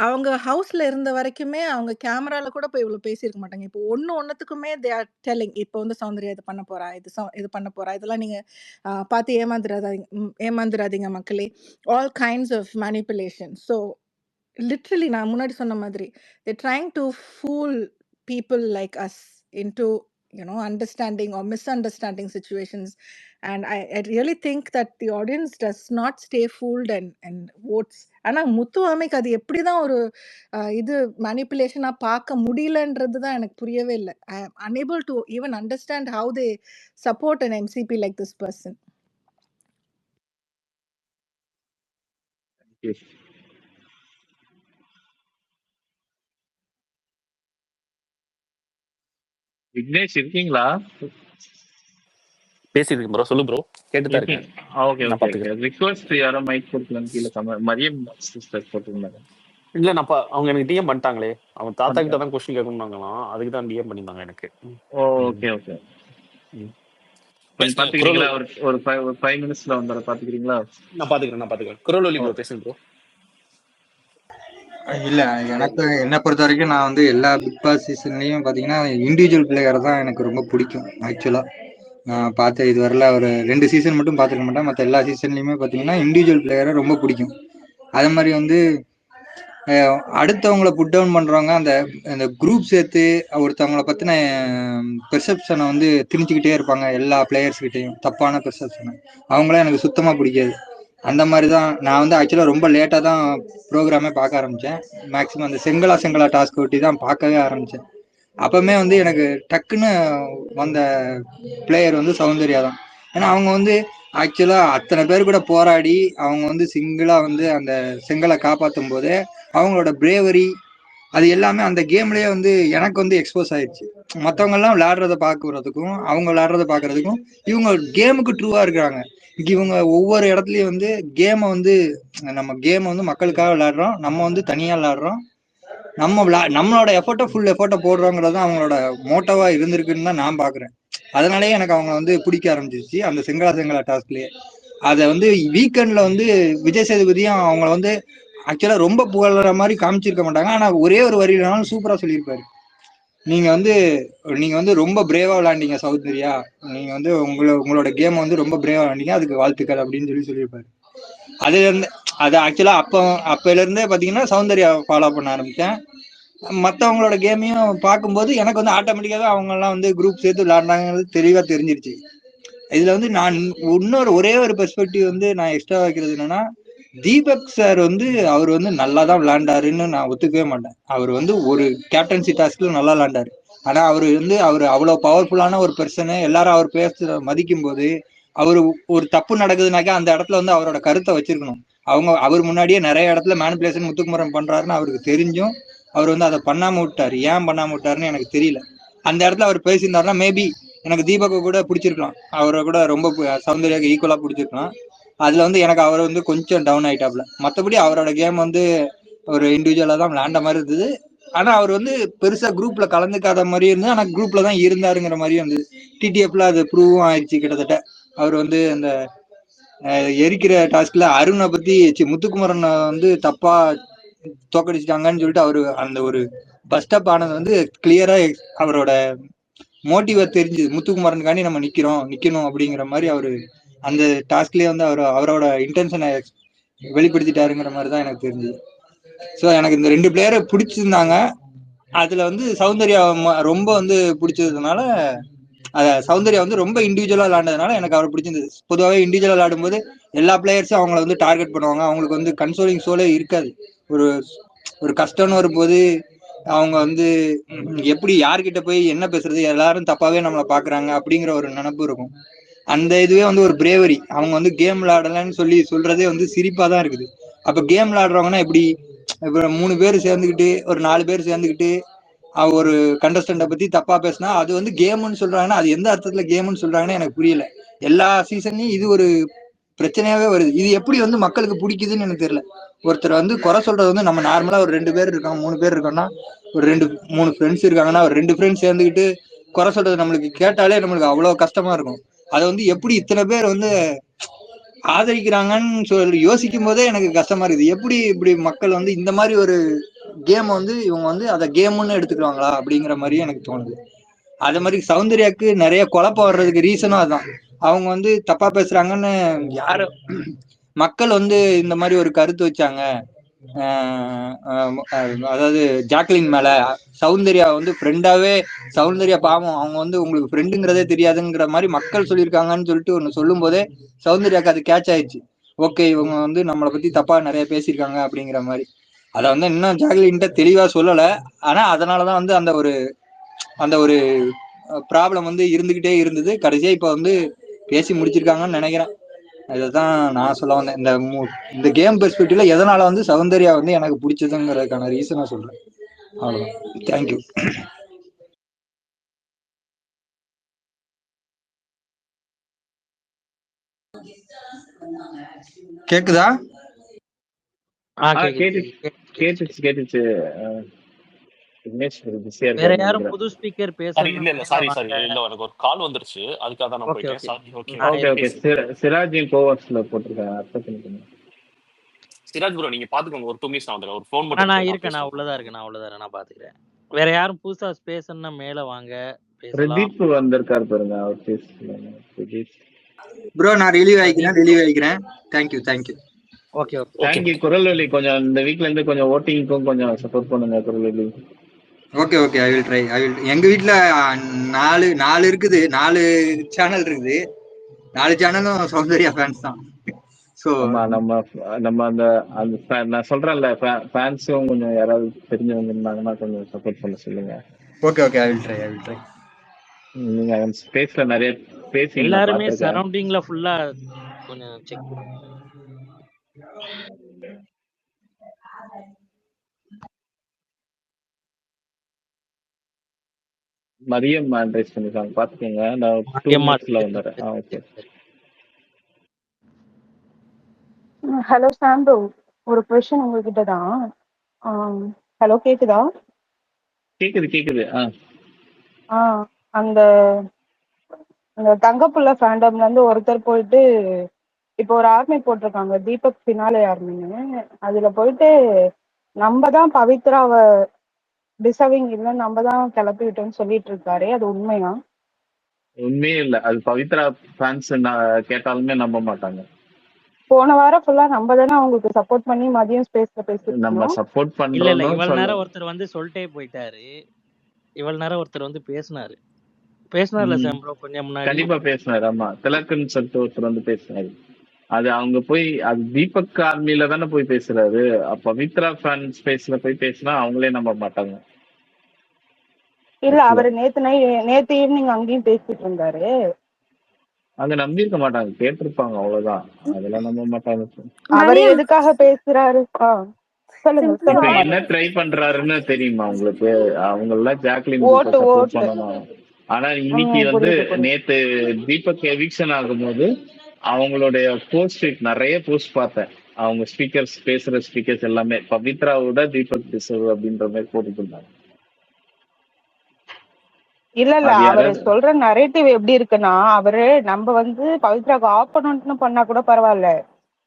அவங்க ஹவுஸ்ல இருந்த வரைக்குமே அவங்க கேமரால கூட போய் இவ்வளவு பேசியிருக்க மாட்டாங்க. இப்போ ஒண்ணுத்துக்குமே தே ஆர் டெல்லிங், இப்போ வந்து சௌந்தர்யா இது பண்ண போறா, இது பண்ண போறா, இதெல்லாம் நீங்க பார்த்து ஏமாந்துராதீங்க மக்களே. All kinds of manipulation. So literally நான் முன்னாடி சொன்ன மாதிரி they're trying to fool people like us into understanding or misunderstanding situations. And I really think that the audience does not stay fooled and votes. ஆனா முத்து அமைக்கு அது எப்படிதான் ஒரு இது மேனிப்புலேஷனா பார்க்க முடியலன்றது தான் எனக்கு புரியவே இல்லை. I am unable to even understand how they support an MCP like this person. Yes. Vignesh இருக்கீங்களா? பேசிட்டு ப்ரோ, சொல்லு ப்ரோ, கேட்டுதான் இருக்கேன். ஓகே நான் ஓகே பாத்துக்கிறேன். ரிக்வெஸ்ட் யாரோ மைக் கொடுக்கலாம் கீழே மரியம் சிஸ்டர் போட்டுருந்தாங்க. இல்ல நான் அவங்க எனக்கு டிஎம் பண்ணிட்டாங்களே, அவங்க தாத்தா கிட்ட தான் கொஸ்டின் கேட்கணும்னாங்களாம், அதுக்கு தான் டிஎம் பண்ணிருந்தாங்க எனக்கு. ஓகே ஓகே பாத்துக்கிறீங்களா? ஒரு 5 மினிட்ஸ்ல வந்தார பாத்துக்கிறீங்களா? நான் பாத்துக்கிறேன். குரோலி ப்ரோ பேசுங்க ப்ரோ. இல்ல, எனக்கு என்ன பொறுத்த வரைக்கும் நான் வந்து எல்லா பிக் பாஸ் சீசன்லயும் பாத்தீங்கன்னா இண்டிவிஜுவல் பிளேயரை தான் எனக்கு ரொம்ப பிடிக்கும். ஆக்சுவலா நான் பார்த்த இது வரல ஒரு 2 சீசன் மட்டும் பார்த்துக்க மாட்டேன், மற்ற எல்லா சீசன்லயுமே பாத்தீங்கன்னா இண்டிவிஜுவல் பிளேயரை ரொம்ப பிடிக்கும். அதே மாதிரி வந்து அடுத்தவங்களை புட் டவுன் பண்றவங்க அந்த குரூப் சேர்த்து ஒருத்தவங்களை பத்தின பெர்செப்ஷனை வந்து திணிச்சுக்கிட்டே இருப்பாங்க. எல்லா பிளேயர்ஸ்கிட்டையும் தப்பான பெர்செப்ஷனை, அவங்களாம் எனக்கு சுத்தமா பிடிக்காது. அந்த மாதிரி தான் நான் வந்து ஆக்சுவலாக ரொம்ப லேட்டாக தான் ப்ரோக்ராமே பார்க்க ஆரம்பித்தேன். மேக்ஸிமம் அந்த செங்கலா டாஸ்க் ஒட்டி தான் பார்க்கவே ஆரம்பித்தேன். அப்போவுமே வந்து எனக்கு டக்குன்னு வந்த பிளேயர் வந்து சௌந்தர்யா தான். ஏன்னா அவங்க வந்து ஆக்சுவலாக அத்தனை பேர் கூட போராடி அவங்க வந்து சிங்கிளாக வந்து அந்த செங்கலை காப்பாற்றும் போதே அவங்களோட பிரேவரி அது எல்லாமே அந்த கேம்லேயே வந்து எனக்கு வந்து எக்ஸ்போஸ் ஆயிடுச்சு. மற்றவங்கெல்லாம் விளையாடுறத பார்க்கறதுக்கும் அவங்க விளையாடுறத பார்க்கறதுக்கும் இவங்க கேமுக்கு ட்ரூவாக இருக்கிறாங்க. இவங்க ஒவ்வொரு இடத்துலையும் வந்து கேமை வந்து நம்ம கேமை வந்து மக்களுக்காக விளையாடுறோம், நம்ம வந்து தனியாக விளையாடுறோம், நம்மளோட ஃபுல் எஃபர்ட்டை போடுறோங்கிறது அவங்களோட மோட்டோவா இருந்திருக்குன்னு தான் நான் பாக்குறேன். அதனாலேயே எனக்கு அவங்க வந்து பிடிக்க ஆரம்பிச்சிருச்சு அந்த செங்கலா டாஸ்க்லயே. அதை வந்து வீக்கெண்ட்ல வந்து விஜய் சேதுபதியும் அவங்கள வந்து ஆக்சுவலா ரொம்ப புகழ்ற மாதிரி காமிச்சிருக்க மாட்டாங்க, ஆனா ஒரே ஒரு வரியிலனாலும் சூப்பரா சொல்லியிருப்பாரு. நீங்க வந்து ரொம்ப பிரேவா விளையாண்டீங்க சௌந்தர்யா, நீங்க வந்து உங்களோட கேம் வந்து ரொம்ப பிரேவா விளையாண்டீங்க, அதுக்கு வாழ்த்துக்கள் அப்படின்னு சொல்லியிருப்பாரு. அதுல இருந்து அது ஆக்சுவலா அப்பையில இருந்தே பாத்தீங்கன்னா சௌந்தர்யா ஃபாலோ பண்ண ஆரம்பிச்சேன். மற்றவங்களோட கேமையும் பார்க்கும்போது எனக்கு வந்து ஆட்டோமேட்டிக்காக அவங்கெல்லாம் வந்து குரூப் சேர்த்து விளையாடுறாங்கிறது தெளிவாக தெரிஞ்சிருச்சு. இதுல வந்து நான் ஒரே ஒரு பெர்ஸ்பெக்டிவ் வந்து நான் எக்ஸ்ட்ரா வைக்கிறது என்னன்னா, தீபக் சார் வந்து அவர் வந்து நல்லா தான் விளையாண்டாருன்னு நான் ஒத்துக்கவே மாட்டேன். அவர் வந்து ஒரு கேப்டன்சி டாஸ்க்ல நல்லா விளையாண்டாரு, ஆனா அவர் அவ்வளவு பவர்ஃபுல்லான ஒரு பர்சனு. எல்லாரும் அவர் பேச மதிக்கும் போது அவரு ஒரு தப்பு நடக்குதுனாக்கா அந்த இடத்துல வந்து அவரோட கருத்தை வச்சிருக்கணும். அவர் முன்னாடியே நிறைய இடத்துல மேனிபுலேஷன் முத்துக்குமரன் பண்றாருன்னு அவருக்கு தெரிஞ்சும் அவர் வந்து அதை பண்ணாம விட்டாரு. ஏன் பண்ணாம விட்டாருன்னு எனக்கு தெரியல. அந்த இடத்துல அவர் பேசியிருந்தாருன்னா மேபி எனக்கு தீபக்கை கூட பிடிச்சிருக்கலாம், அவரை கூட ரொம்ப சௌந்தர்யாவுக்கு ஈக்குவலா பிடிச்சிருக்கலாம். அதுல வந்து எனக்கு அவர் வந்து கொஞ்சம் டவுன் ஆயிட்டாப்ல. மற்றபடி அவரோட கேம் வந்து ஒரு இண்டிவிஜுவலா தான் விளையாண்ட மாதிரி இருந்தது. ஆனா அவர் வந்து பெருசா குரூப்ல கலந்துக்காத மாதிரி இருந்து ஆனா குரூப்ல தான் இருந்தாருங்கிற மாதிரியும் இருந்தது. டிடிஎஃப்ல அது ப்ரூவும் ஆயிடுச்சு. கிட்டத்தட்ட அவர் வந்து அந்த எரிக்கிற டாஸ்க்ல அருணை பத்தி முத்துக்குமரன் வந்து தப்பா தோக்கடிச்சிட்டாங்கன்னு சொல்லிட்டு அவரு அந்த ஒரு பஸ்ட் அப் ஆனது வந்து கிளியரா அவரோட மோட்டிவா தெரிஞ்சுது. முத்துக்குமரனுக்காண்டி நம்ம நிக்கணும் அப்படிங்கிற மாதிரி அவரு அந்த டாஸ்க்லயே வந்து அவரோட இன்டென்ஷனை வெளிப்படுத்திட்டாருங்கிற மாதிரி தான் எனக்கு தெரிஞ்சுது. ஸோ எனக்கு இந்த 2 பிளேயரை பிடிச்சிருந்தாங்க. அதுல வந்து சௌந்தர்யா ரொம்ப வந்து பிடிச்சதுனால சௌந்தர்யா வந்து ரொம்ப இண்டிவிஜுவலா விளையாண்டதுனால எனக்கு அவரை பிடிச்சிருந்தது. பொதுவாகவே இண்டிவிஜுவலா விளையாடும் போது எல்லா பிளேயர்ஸும் அவங்கள வந்து டார்கெட் பண்ணுவாங்க. அவங்களுக்கு வந்து கன்சோலிங் சோலே இருக்காது. ஒரு கஷ்டம்னு வரும்போது அவங்க வந்து எப்படி யார்கிட்ட போய் என்ன பேசுறது, எல்லாரும் தப்பாவே நம்மளை பாக்குறாங்க அப்படிங்கிற ஒரு நினைப்பு இருக்கும். அந்த இதுவே வந்து ஒரு பிரேவரி. அவங்க வந்து கேம் விளையாடலன்னு சொல்றதே வந்து சிரிப்பா தான் இருக்குது. அப்ப கேம் விளையாடுறவங்கன்னா எப்படி, இப்ப 3 பேர் சேர்ந்துக்கிட்டு ஒரு 4 பேர் சேர்ந்துக்கிட்டு ஒரு கண்டஸ்டண்ட பத்தி தப்பா பேசினா அது வந்து கேம்னு சொல்றாங்கன்னா அது எந்த அர்த்தத்துல கேம்னு சொல்றாங்கன்னு எனக்கு புரியல. எல்லா சீசன்லயும் இது ஒரு பிரச்சனையாவே வருது. இது எப்படி வந்து மக்களுக்கு பிடிக்குதுன்னு எனக்கு தெரியல. ஒருத்தர் வந்து குறை சொல்றது வந்து நம்ம நார்மலா ஒரு 2 பேர் இருக்காங்க 3 பேர் இருக்கோம்னா ஒரு 2-3 ஃப்ரெண்ட்ஸ் இருக்காங்கன்னா ஒரு 2 ஃப்ரெண்ட்ஸ் சேர்ந்துக்கிட்டு குறை சொல்றது நம்மளுக்கு கேட்டாலே நம்மளுக்கு அவ்வளவு கஷ்டமா இருக்கும். அதை வந்து எப்படி இத்தனை பேர் வந்து ஆதரிக்கிறாங்கன்னு சொல்லி யோசிக்கும் போதே எனக்கு கஷ்டமா இருக்குது. எப்படி இப்படி மக்கள் வந்து இந்த மாதிரி ஒரு கேம் வந்து இவங்க வந்து அதை கேம்னு எடுத்துக்குவாங்களா அப்படிங்கிற மாதிரி எனக்கு தோணுது. அது மாதிரி சௌந்தர்யாக்கு நிறைய குழப்பம் வர்றதுக்கு ரீசனும் அதுதான். அவங்க வந்து தப்பா பேசுறாங்கன்னு யாரு மக்கள் வந்து இந்த மாதிரி ஒரு கருத்து வச்சாங்க. அதாவது ஜாக்லின் மேல சௌந்தர்யா வந்து ஃப்ரெண்டாவே, சௌந்தர்யா பாவம் அவங்க வந்து உங்களுக்கு ஃப்ரெண்டுங்கிறதே தெரியாதுங்கிற மாதிரி மக்கள் சொல்லியிருக்காங்கன்னு சொல்லிட்டு ஒன்று சொல்லும் போதே சௌந்தர்யாக்கு அது கேட்ச் ஆயிடுச்சு. ஓகே, இவங்க வந்து நம்மளை பத்தி தப்பா நிறைய பேசியிருக்காங்க அப்படிங்கிற மாதிரி. அதை வந்து இன்னும் ஜாக்லின்ட்ட தெளிவா சொல்லலை. ஆனா அதனாலதான் வந்து அந்த ஒரு ப்ராப்ளம் வந்து இருந்துகிட்டே இருந்தது. கடைசியா இப்ப வந்து பேசி முடிச்சிருக்காங்கன்னு நினைக்கிறேன். இதுதான் நான் சொல்ல வந்தேன். இந்த கேம் பெர்ஸ்பெக்டிவ்ல எதனால வந்து சௌந்தர்யா வந்து எனக்கு பிடிச்சதுங்கிறதுக்கான ரீசனா சொல்றேன். அவ்வளவுதான். தேங்க்யூ. கேக்குதா? கேட்டுச்சு. வேற யாரும் புது ஸ்பீக்கர் சாரி பேசணும் இல்ல சாரி இல்ல எனக்கு ஒரு கால் வந்துருச்சு, அதுக்காக தான் நான் ஓகே போயிட்டேன். Okay sorry. ஓகே. சிராஜின் கோவர்ஸ்ல போட்டிருக்கேன். சிராஜ் ப்ரோ நீங்க பாத்துக்கோங்க, ஒரு 2 மினிட்ஸ் நான் வந்துடுறேன். ஒரு ஃபோன் மட்டும் நான் இருக்கேன், நான் உள்ளதா இருக்கேன், நான் பாத்துக்கிறேன். வேற யாரும் புதுசா பேசணும்னா மேல வாங்க பேசலாம். பிரதீப் வந்திருக்காரு பாருங்க, அவர் பேசலாம். ப்ரோ நான் ரிலீவ் ஆயிக்கிறேன். தேங்க்யூ. Okay thank you. குரல்வெளி கொஞ்சம் இந்த வீக்ல இருந்து கொஞ்சம் ஓட்டிங்க்கும் கொஞ்சம் சப்போர்ட் பண்ணுங்க குரல்வெளி. Okay I will try. எங்க வீட்ல 4 இருக்குது, 4 சேனல் இருக்குது. 4 சேனலும் சௌந்தர்யா ஃபேன்ஸ் தான். சோ நம்ம அந்த நான் சொல்றேன்ல, ஃபேன்ஸும் கொஞ்சம் யாராவது தெரிஞ்சவங்க இருந்தாங்கன்னா கொஞ்சம் சப்போர்ட் பண்ண சொல்லுங்க. Okay I will try. நீங்க ஸ்பேஸ்ல நிறைய பேசி எல்லாருமே சரௌண்டிங்ல ஃபுல்லா கொஞ்சம் செக். மரியம் அட்ரைஸ் பண்ணிருக்காங்க, பாத்துக்கோங்க. நான் 2 மினிட்ஸ்ல வந்துடுறேன். ஓகே. ஹலோ சாம்பு, ஒரு கொஸ்டின் உங்ககிட்ட தான். ஹலோ கேக்குதா? கேக்குது. அந்த தங்கப்புள்ள ஃபேண்டம்ல இருந்து ஒருத்தர் போயிட்டு இப்போ ஒரு ஆர்மி போட்டிருக்காங்க, தீபக் ஃபினாலே ஆர்மின்னு. அதுல போயிட்டு நம்ம தான் பவித்ராவை டிசர்விங் இல்லைன்னு நம்ம தான் கிளப்பி விட்டோம்னு சொல்லிட்டு இருக்காரு. அது உண்மையா? உண்மையே இல்ல. அது பவித்ரா ஃபேன்ஸ் கேட்டாலுமே நம்ப மாட்டாங்க. போன வாரம் ஃபுல்லா நம்ம தானே அவங்களுக்கு சப்போர்ட் பண்ணி மதியம் ஸ்பேஸ்ல பேசிட்டு நம்ம சப்போர்ட் பண்றோம். இல்ல இவ்வளவு நேரம் ஒருத்தர் வந்து சொல்லிட்டே போயிட்டாரு. இவ்வளவு நேரம் ஒருத்தர் வந்து பேசினார்ல சாம்பு கொஞ்சம் முன்னாடி. கண்டிப்பா பேசினாரு. ஆமா, திலக்குன்னு சொல்லிட்டு ஒருத்தர் வந்து பேசினாரு. அது அவங்க போய் அது தீபக் ஆர்மியில தானே போய் பேசுறாரு. பவித்ரா ஃபேன் ஸ்பேஸ்ல போய் பேசினா அவங்களே நம்ப மாட்டாங்க. இல்ல அவரு நேத்து ஈவினிங் அங்கேயும் பேசிட்டு இருந்தாரு. அங்க நம்பியிருக்க மாட்டாங்க, கேட்டிருப்பாங்க அவ்வளவுதான். அதெல்லாம் நம்ப மாட்டாங்க. அவர் நிறைய எதுக்காக பேசுறாரு? சொல்லுங்க சிம்பிள் இப்ப சொல்லுங்க என்ன மாதவி. ட்ரை பண்றாருன்னு தெரியுமா உங்களுக்கு? அவங்க எல்லாம் ஜாக்லின் ஓட்டு சப்போர்ட் ஓட்டு பண்ணணும். ஆனா இன்னைக்கு வந்து புரியுது புரியுது. நேத்து தீபக் எவிக்ஷன் ஆகும்போது அவங்களுடைய போஸ்ட் நிறைய போஸ்ட் பார்த்தேன். அவங்க ஸ்பீக்கர்ஸ் பேசுற ஸ்பீக்கர்ஸ் எல்லாமே பவித்ராவோட தீபக் டிசர்வ் அப்படின்ற மாதிரி போட்டுட்டு இருந்தாங்க. இல்ல அது அவரு யாராவது சொல்ற நரேட்டிவ் எப்படி இருக்குன்னா, அவரு நம்ம வந்து பவித்ராக்கு ஆப்போனன்ட்னு பண்ணா கூட பரவாயில்ல,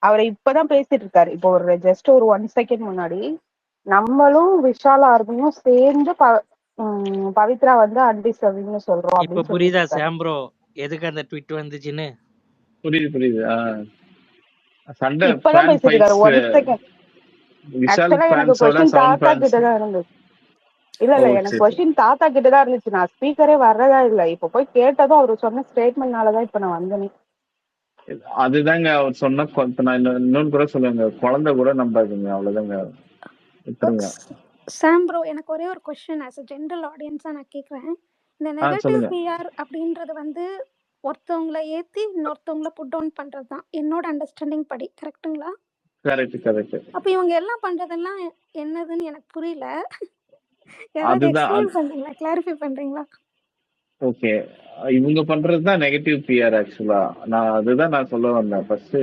அவரை இப்பதான் பேசிட்டு இருக்காரு. இப்போ ஒரு ஜஸ்ட் ஒரு 1 செகண்ட் முன்னாடி நம்மளும் விஷால் ஆர்மியும் சேர்ந்து பவித்ரா வந்து அன்டிசர்விங்னு சொல்றோம் இப்ப அப்படின்னு சொல்லிட்டு புரியுதா இருக்காரு. சாம் ப்ரோ எதுக்கு அந்த ட்வீட் வந்துச்சுன்னு? புரியுது புரியுது. சண்டை இப்பதான் ஃபேன் பேசிட்டு இருக்காரு ஃபைட்ஸ் 1 செகண்ட். விஷால் ஆக்சுவலா எனக்கு ஃபேன்ஸோட கொஸ்டின் சவுண்ட் தாத்தா ஃபேன்ஸ். கிட்டதான் இருந்துச்சு. இல்ல ஓ எனக்கு சரி. கொஸ்டின் தாத்தா கிட்டதான் இருந்துச்சு. நான் ஸ்பீக்கரே வர்றதா இல்ல. இப்ப போய் கேட்டதும் அவரு சொன்ன ஸ்டேட்மெண்ட்னாலதான் இப்ப நான் வந்தேனே. அதுதாங்க அவர் சொன்ன நான் இன்னொன்னு கூட சொல்லுங்க, குழந்தை கூட நம்பாதீங்க, அவ்வளவுதாங்க, விட்டுருங்க. சாம் ப்ரோ, எனக்கு ஒரே ஒரு கொஸ்டின் ஆஸ் அ ஜென்ரல் ஆடியன்ஸாக நான் கேட்குறேன். இந்த நெகட்டிவ் சொல்லுங்க. பிஆர் அப்படின்றது வந்து ஒருத்தவங்களை ஏற்றி இன்னொருத்தவங்களை புட் டவுன் பண்ணுறது தான் என்னோட அண்டர்ஸ்டாண்டிங் படி, கரெக்டுங்களா? கரெக்ட். அப்போ இவங்க எல்லாம் பண்ணுறதெல்லாம் என்னதுன்னு எனக்கு புரியல. ஏதாவது அதுதான் எக்ஸ்பிளைன் பண்ணுறீங்களா, கிளாரிஃபை பண்ணுறீங்களா? ஓகே. இவங்க பண்றதுதான் நெகட்டிவ் பிஆர் ஆக்சுவலா. அதுதான் நான் சொல்ல வந்தேன் ஃபர்ஸ்ட்.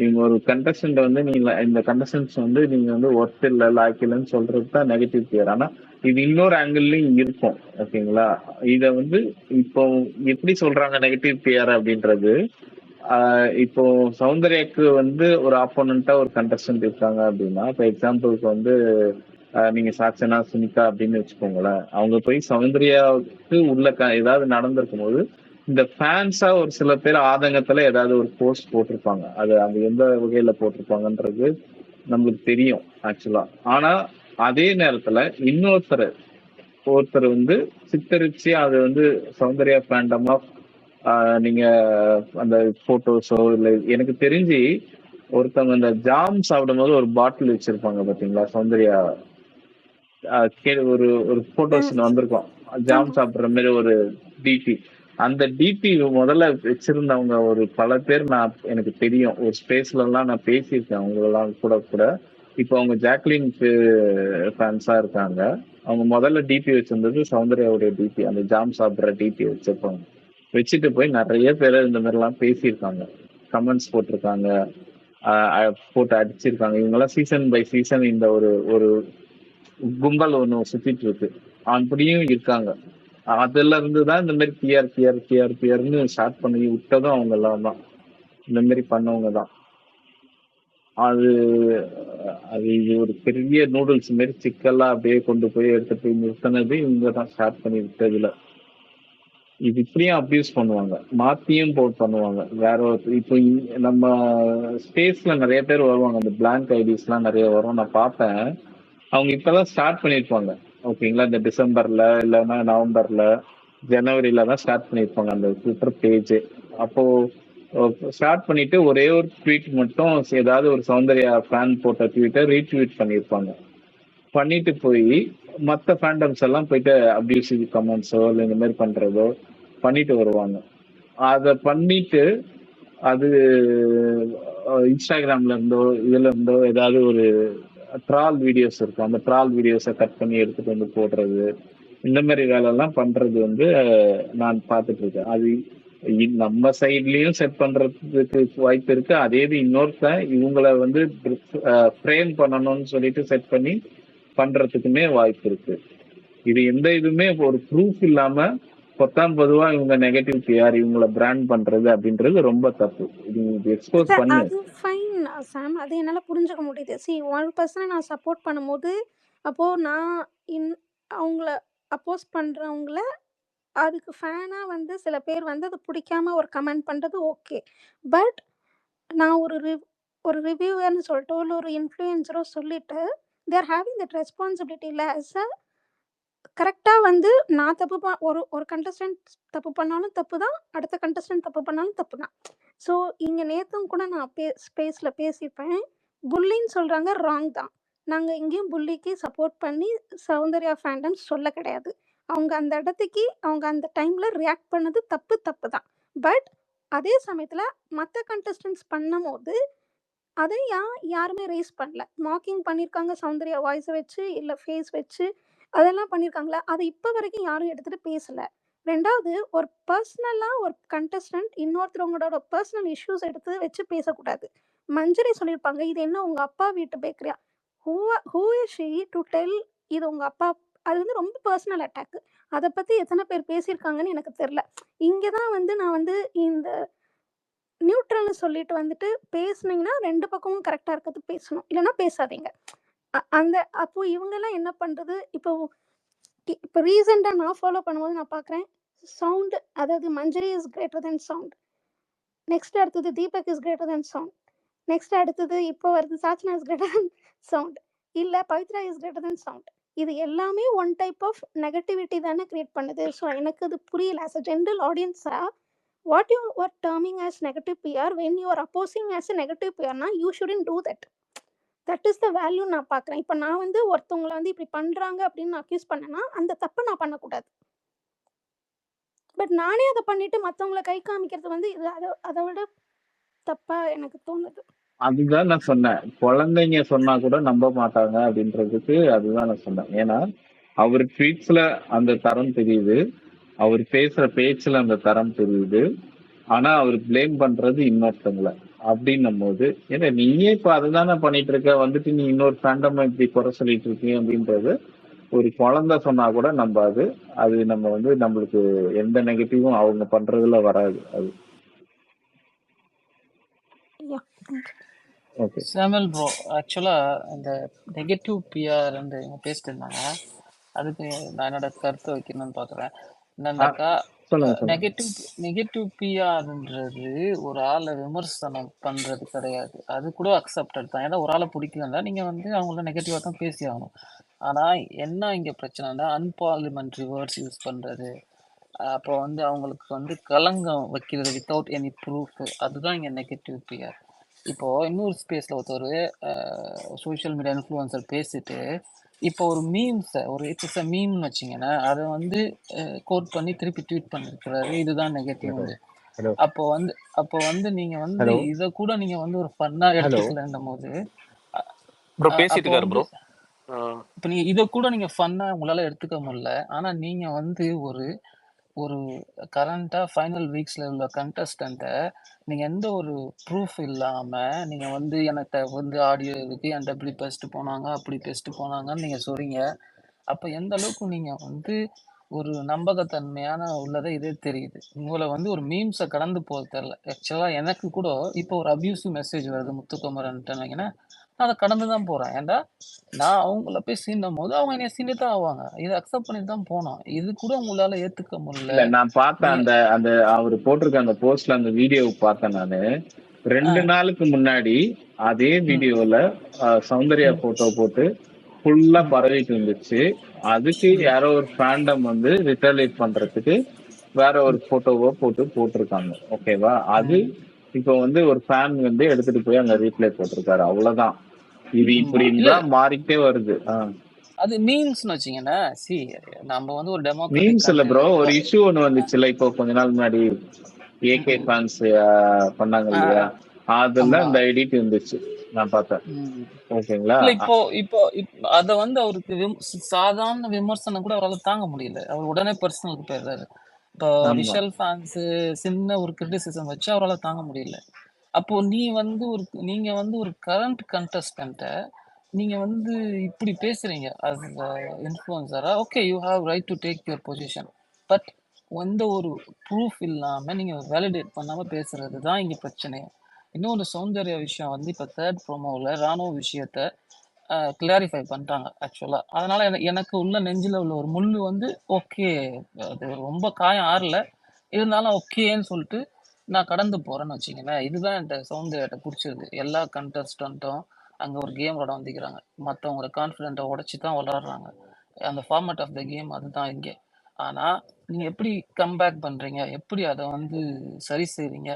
இவங்க ஒரு கண்டஸ்டன்ட் வந்து நீங்க இந்த கண்டஸ்டன்ஸ் வந்து நீங்க வந்து ஒர்த் இல்ல லாய்க்கு இல்லைன்னு சொல்றது தான் நெகட்டிவ் பிஆர். ஆனா இது இன்னொரு ஆங்கிள்லயும் இருக்கும், ஓகேங்களா? இத வந்து இப்போ எப்படி சொல்றாங்க நெகட்டிவ் பிஆர் அப்படின்றது, இப்போ சௌந்தர்யாக்கு வந்து ஒரு ஆப்போனண்டா ஒரு கண்டஸ்டன்ட் இருக்காங்க அப்படின்னா, இப்போ எக்ஸாம்பிளுக்கு வந்து நீங்க சாட்சனா சுனிதா அப்படின்னு வச்சுக்கோங்களேன். அவங்க போய் சௌந்தர்யாவுக்கு உள்ள ஏதாவது நடந்திருக்கும் போது இந்த ஃபேன்ஸா ஒரு சில பேர் ஆதங்கத்துல ஏதாவது ஒரு போஸ்ட் போட்டிருப்பாங்க. அது அந்த எந்த வகையில போட்டிருப்பாங்கன்றது நம்மளுக்கு தெரியும் ஆக்சுவலா. ஆனா அதே நேரத்துல ஒருத்தர் வந்து சித்தரிச்சு அது வந்து சௌந்தர்யா ஃபேண்டமா நீங்க அந்த போட்டோஸோ இல்ல, எனக்கு தெரிஞ்சு ஒருத்தவங்க இந்த ஜாம் சாப்பிடும் போது ஒரு பாட்டில் வச்சிருப்பாங்க பாத்தீங்களா சௌந்தர்யா, ஒரு ஒரு போட்டோஸ் வந்திருக்கும் ஜாம் சாப்பிடுற மாதிரி ஒரு டிபி. அந்த டிபி முதல்ல வச்சிருந்தவங்க ஒரு பல பேர் எனக்கு தெரியும், ஒரு ஸ்பேஸ்ல எல்லாம் நான் பேசியிருக்கேன் அவங்களெல்லாம் கூட. இப்போ அவங்க ஜாக்லினுக்கு ஃபேன்ஸா இருக்காங்க. அவங்க முதல்ல டிபி வச்சிருந்தது சௌந்தர்யாவுடைய டிபி, அந்த ஜாம் சாப்பிடுற டிபி வச்சுட்டு போய் நிறைய பேர் இந்த மாதிரி எல்லாம் பேசியிருக்காங்க, கமெண்ட்ஸ் போட்டிருக்காங்க, போட்டு அடிச்சிருக்காங்க. இவங்க எல்லாம் சீசன் பை சீசன் இந்த ஒரு ஒரு கும்பல் ஒண்ணு சுத்திட்டு இருக்கு, அப்படியும் இருக்காங்க. அதுல இருந்துதான் இந்த மாதிரி பிஆர்னு ஸ்டார்ட் பண்ணி விட்டதும் அவங்க எல்லாம் தான், இந்த மாதிரி பண்ணவங்க தான். அது இது ஒரு பெரிய நூடுல்ஸ் மாதிரி சிக்கலா அப்படியே கொண்டு போய் எடுத்துட்டு போய் நிறுத்தினது இவங்க தான் ஸ்டார்ட் பண்ணி விட்டதுல. இது இப்படியும் அபியூஸ் பண்ணுவாங்க, மாத்தியும் பண்ணுவாங்க. வேற இப்போ நம்ம ஸ்பேஸ்ல நிறைய பேர் வருவாங்க, அந்த பிளாங்க் ஐடிஸ் எல்லாம் நிறைய வரும், நான் பார்ப்பேன். அவங்க இப்பதான் ஸ்டார்ட் பண்ணிருப்பாங்க, ஓகேங்களா? இந்த டிசம்பர்ல இல்லைன்னா நவம்பர்ல ஜனவரியில தான் ஸ்டார்ட் பண்ணிருப்பாங்க அந்த ட்விட்டர் பேஜ். அப்போ ஸ்டார்ட் பண்ணிட்டு ஒரே ஒரு ட்வீட் மட்டும், ஏதாவது ஒரு சௌந்தர்யா ஃபேன் போட்ட ட்வீட்டை ரீட்வீட் பண்ணியிருப்பாங்க. பண்ணிட்டு போய் மற்ற ஃபேண்டம்ஸ் எல்லாம் போயிட்டு அபியூசிவ் கமெண்ட்ஸோ இல்லை இந்த மாதிரி பண்றதோ பண்ணிட்டு வருவாங்க. அதை பண்ணிட்டு அது இன்ஸ்டாகிராம்ல இருந்தோ இதுல இருந்தோ ஏதாவது ஒரு ட்ரால் வீடியோஸ் இருக்கும், அந்த ட்ரால் வீடியோஸை கட் பண்ணி எடுத்துட்டு வந்து போடுறது, இந்த மாதிரி வேலை எல்லாம் பண்றது வந்து நான் பார்த்துட்டு இருக்கேன். அது நம்ம சைட்லயும் செட் பண்றதுக்கு வாய்ப்பு இருக்கு. அதே இது இன்னொருத்தன் இவங்களை வந்து ஃப்ரேம் பண்ணணும்னு சொல்லிட்டு செட் பண்ணி பண்றதுக்குமே வாய்ப்பு இருக்கு. இது எந்த இதுவுமே ஒரு ப்ரூஃப் இல்லாம பொதுவா இவங்க நெகட்டிவ் பிஆர் இவங்கள பிராண்ட் பண்றது அப்படின்றது ரொம்ப தப்பு. இது எக்ஸ்போஸ் பண்ணு. அது ஃபைன் சாம், அது என்னால் புரிஞ்சுக்க முடியுது. ஒரு பர்சனை நான் சப்போர்ட் பண்ணும்போது அப்போது நான் அவங்கள அப்போஸ் பண்ணுறவங்கள அதுக்கு ஃபேனாக வந்து சில பேர் வந்து அது பிடிக்காம ஒரு கமெண்ட் பண்ணுறது ஓகே. பட் நான் ஒரு ரிவ்யூவர்னு சொல்லிட்டு இல்லை ஒரு இன்ஃப்ளூயன்சரோ சொல்லிட்டு தேர் ஹேவிங் தட் ரெஸ்பான்சிபிலிட்டி இல்லை ஆஸ் அ கரெக்டாக வந்து நான் ஒரு கண்டஸ்டன்ட் தப்பு பண்ணாலும் தப்பு தான், அடுத்த கண்டஸ்டன்ட் தப்பு பண்ணாலும் தப்பு தான். ஸோ இங்கே நேற்றும் கூட நான் ஸ்பேஸில் பேசிப்பேன், புல்லின்னு சொல்கிறாங்க, ராங் தான். நாங்கள் எங்கேயும் புல்லிக்கு சப்போர்ட் பண்ணி சௌந்தர்யா ஃபேண்டம் சொல்ல கிடையாது. அவங்க அந்த இடத்துக்கு அவங்க அந்த டைமில் ரியாக்ட் பண்ணது தப்பு தான். பட் அதே சமயத்தில் மற்ற கண்டஸ்டன்ஸ் பண்ணும்போது அதை யாருமே ரைஸ் பண்ணல. மார்க்கிங் பண்ணியிருக்காங்க சௌந்தர்யா வாய்ஸை வச்சு, இல்லை ஃபேஸ் வச்சு, அதெல்லாம் பண்ணியிருக்காங்களா, அதை இப்போ வரைக்கும் யாரும் எடுத்துகிட்டு பேசலை. ரெண்டாவது, ஒரு பர்சனலாக ஒரு கண்டஸ்டன்ட் இன்னொருத்தவங்களோட பர்சனல் இஷ்யூஸ் எடுத்து வச்சு பேசக்கூடாது. மஞ்சரி சொல்லியிருப்பாங்க, இது என்ன உங்கள் அப்பா வீட்டு பேக்கரியா? Who is she to tell இது உங்கள் அப்பா? அது வந்து ரொம்ப பர்சனல் அட்டாக்கு. அதை பற்றி எத்தனை பேர் பேசியிருக்காங்கன்னு எனக்கு தெரில. இங்கே தான் வந்து நான் வந்து இந்த நியூட்ரல்னு சொல்லிட்டு வந்துட்டு பேசுனீங்கன்னா 2 பக்கமும் கரெக்டாக இருக்கிறது பேசணும், இல்லைன்னா பேசாதீங்க. அந்த அப்போ இவங்கெல்லாம் என்ன பண்ணுறது? இப்போ ரீசெண்டாக நான் ஃபாலோ பண்ணும்போது நான் பார்க்குறேன், சவுண்டு, அதாவது Manjari is greater than sound, next அடுத்தது Deepak is greater than sound, next அடுத்தது இப்போ வருது Sachana is greater than sound, இல்லை Pavithra is greater than sound. இது எல்லாமே ஒன் டைப் ஆஃப் நெகட்டிவிட்டி தானே கிரியேட் பண்ணுது. ஸோ எனக்கு அது புரியல. ஆஸ் அ ஜென்ரல் ஆடியன்ஸாக, what you are terming as negative PR, when you are opposing as a negative PR na, you shouldn't do that. That is the value நான் பார்க்குறேன். இப்போ நான் வந்து ஒருத்தவங்களை வந்து இப்படி பண்ணுறாங்க அப்படின்னு நான் அக்யூஸ் பண்ணேன்னா அந்த தப்பை நான் பண்ணக்கூடாது. பட் நானே அதை பண்ணிட்டு மற்றவங்களை கை காமிக்கிறது வந்து இது அதை விட தப்பாக எனக்கு தோணுது. அதுதான் நான் சொன்னேன், குழந்தைங்க சொன்னா கூட நம்ப மாட்டாங்க அப்படின்றதுக்கு அதுதான் நான் சொன்னேன். ஏன்னா அவர் ட்வீட்ஸ்ல அந்த தரம் தெரியுது, அவர் பேசுற பேச்சுல அந்த தரம் தெரியுது, ஆனா அவர் பிளேம் பண்றது இன்னொருத்தவங்களை அப்படின்னும் போது, ஏன்னா நீயே இப்ப அதுதானே பண்ணிட்டு இருக்க, வந்துட்டு நீ இன்னொரு ஃபேண்டம் இப்படி குறை சொல்லிட்டு இருக்கீங்க அப்படின்றது ஒரு குழந்தை சொன்னா கூட நம்பாது. அது நம்ம வந்து நம்மளுக்கு எந்த நெகட்டிவும் அவங்க பண்றதுல வராது. அது ஓகே. சாமுவல் ப்ரோ, ஆக்சுவலாக இந்த நெகட்டிவ் பிஆர் வந்து இவங்க பேசிட்டு இருந்தாங்க, அதுக்கு நான் என்னோட கருத்தை வைக்கணும்னு பார்க்குறேன். என்னன்னாக்கா, சொல்லுங்க சொல்லுங்க. நெகட்டிவ் பிஆர்ன்றது ஒரு ஆளை விமர்சனம் பண்ணுறது கிடையாது. அது கூட அக்செப்டட் தான். ஏன்னா ஒரு ஆளை பிடிக்கலன்னா நீங்கள் வந்து அவங்கள நெகட்டிவாக தான் பேசி ஆகணும். ஆனால் என்ன இங்கே பிரச்சனைனா, அன்பார்லிமெண்ட்ரி வேர்ட்ஸ் யூஸ் பண்ணுறது, அப்போ வந்து அவங்களுக்கு வந்து களங்கம் வைக்கிறது வித்தவுட் எனி ப்ரூஃப், அதுதான் இங்கே நெகட்டிவ் பிஆர். இப்போது இன்னொரு ஸ்பேஸில் ஒருத்தர் சோஷியல் மீடியா இன்ஃப்ளூயன்சர் பேசிட்டு இப்போ ஒரு மீம்ஸை, ஒரு இட்ஸ் அ மீம்னு வச்சிங்கன்னா, அதை வந்து கோட் பண்ணி திருப்பி ட்வீட் பண்ணிருக்கிறாரு, இதுதான் நெகட்டிவ். அப்போ வந்து நீங்க வந்து இதை கூட நீங்க வந்து ஒரு ஃபன்னா எடுத்துக்கலன்னும் போது, பேசிட்டு இருக்காரு ப்ரோ. இப்போ நீங்க இதை கூட நீங்க ஃபன்னா உங்களால எடுத்துக்க முடியல. ஆனா நீங்க வந்து ஒரு கரண்டாக ஃபைனல் வீக்ஸில் உள்ள கண்டஸ்டண்ட்டை நீங்கள் எந்த ஒரு ப்ரூஃப் இல்லாமல் நீங்கள் வந்து எனக்கு வந்து ஆடியோ இருக்குது, என்கிட்ட இப்படி பேசிட்டு போனாங்க, அப்படி பேசிட்டு போனாங்கன்னு நீங்கள் சொல்கிறீங்க. அப்போ எந்த அளவுக்கு நீங்கள் வந்து ஒரு நம்பகத்தன்மையான உள்ளதை இதே தெரியுது. உங்களை வந்து ஒரு மீம்ஸை கடந்து போக தெரில. ஆக்சுவலாக எனக்கு கூட இப்போ ஒரு அப்யூசிவ் மெசேஜ் வருது முத்துக்குமரன்ட்டுன்னு, நான் அதை கடந்து தான் போகிறேன். ஏன்டா நான் அவங்கள போய் சீண்டும் போது அவங்க என்னை சீண்டு தான் ஆவாங்க. இதை அக்செப்ட் பண்ணி தான் போனோம். இது கூட உங்களால ஏத்துக்க முடியல. நான் பார்த்தேன் அந்த அந்த அவர் போட்டிருக்க அந்த போஸ்ட்ல அந்த வீடியோ பார்த்தேன் நானு. 2 நாளுக்கு முன்னாடி அதே வீடியோல சௌந்தர்யா போட்டோ போட்டு ஃபுல்லா பரவிட்டு இருந்துச்சு. அதுக்கு யாரோ ஒரு ஃபேண்டம் வந்து ரிட்டர்லேட் பண்றதுக்கு வேற ஒரு போட்டோவோ போட்டிருக்காங்க. ஓகேவா? அது இப்போ வந்து ஒரு ஃபேன் வந்து எடுத்துட்டு போய் அங்க ரீப்ளே போட்டிருக்காரு. அவ்வளவுதான். இது இப்படி மாறிட்டே வருது. அது மீம்ஸ்னு வச்சீங்கன்னா, நம்ம வந்து ஒரு மீம்ஸ் இல்ல ப்ரோ, ஒரு இஷ்யூ ஒண்ணு வந்துச்சுல இப்போ கொஞ்ச நாள் முன்னாடி, ஏகே ஃபேன்ஸ் பண்ணாங்க இல்லையா, அதெல்லாம் இந்த எடிட் இருந்துச்சு, நான் பார்த்தேன். ஓகேங்களா? இப்போ அத வந்து அவருக்கு சாதாரண விமர்சனம் கூட அவரால் தாங்க முடியல. அவர் உடனே பர்சனலுக்கு போயிடுறாரு. இப்போ விஷல் ஃபேன்ஸ் சின்ன ஒரு கிரிட்டிசிசம் வச்சு அவரால் தாங்க முடியல. அப்போ நீங்க வந்து ஒரு கரண்ட் கண்டஸ்டன்ட்டை நீங்க வந்து இப்படி பேசுறீங்க as இன்ஃப்ளூயன்சரா. Okay, you have right to take your position. But எந்த ஒரு ப்ரூஃப் இல்லாம நீங்க வேலிடேட் பண்ணாம பேசுறது தான் இங்க பிரச்சனை. இன்னொன்று சௌந்தர்யா விஷயம் வந்து இப்போ 3rd ப்ரோமோவில் ராணுவ விஷயத்த கிளாரிஃபை பண்ணிட்டாங்க ஆக்சுவலாக. அதனால எனக்கு உள்ள நெஞ்சில் உள்ள ஒரு முள் வந்து ஓகே, அது ரொம்ப காயம் ஆறல, இருந்தாலும் ஓகேன்னு சொல்லிட்டு நான் கடந்து போறேன்னு வச்சுக்கங்களேன். இதுதான் என்கிட்ட சௌந்தர்யாட்ட பிடிச்சிருது. எல்லா கண்டஸ்டண்ட்டும் அங்கே ஒரு கேம் விளாட வந்துக்கிறாங்க, மற்றவங்களோட கான்ஃபிடென்ட்டை உடச்சி தான் விளாட்றாங்க. அந்த ஃபார்மேட் ஆஃப் த கேம் அதுதான் இங்கே. ஆனால் நீங்கள் எப்படி கம்பேக் பண்ணுறீங்க, எப்படி அதை வந்து சரி செய்கிறீங்க,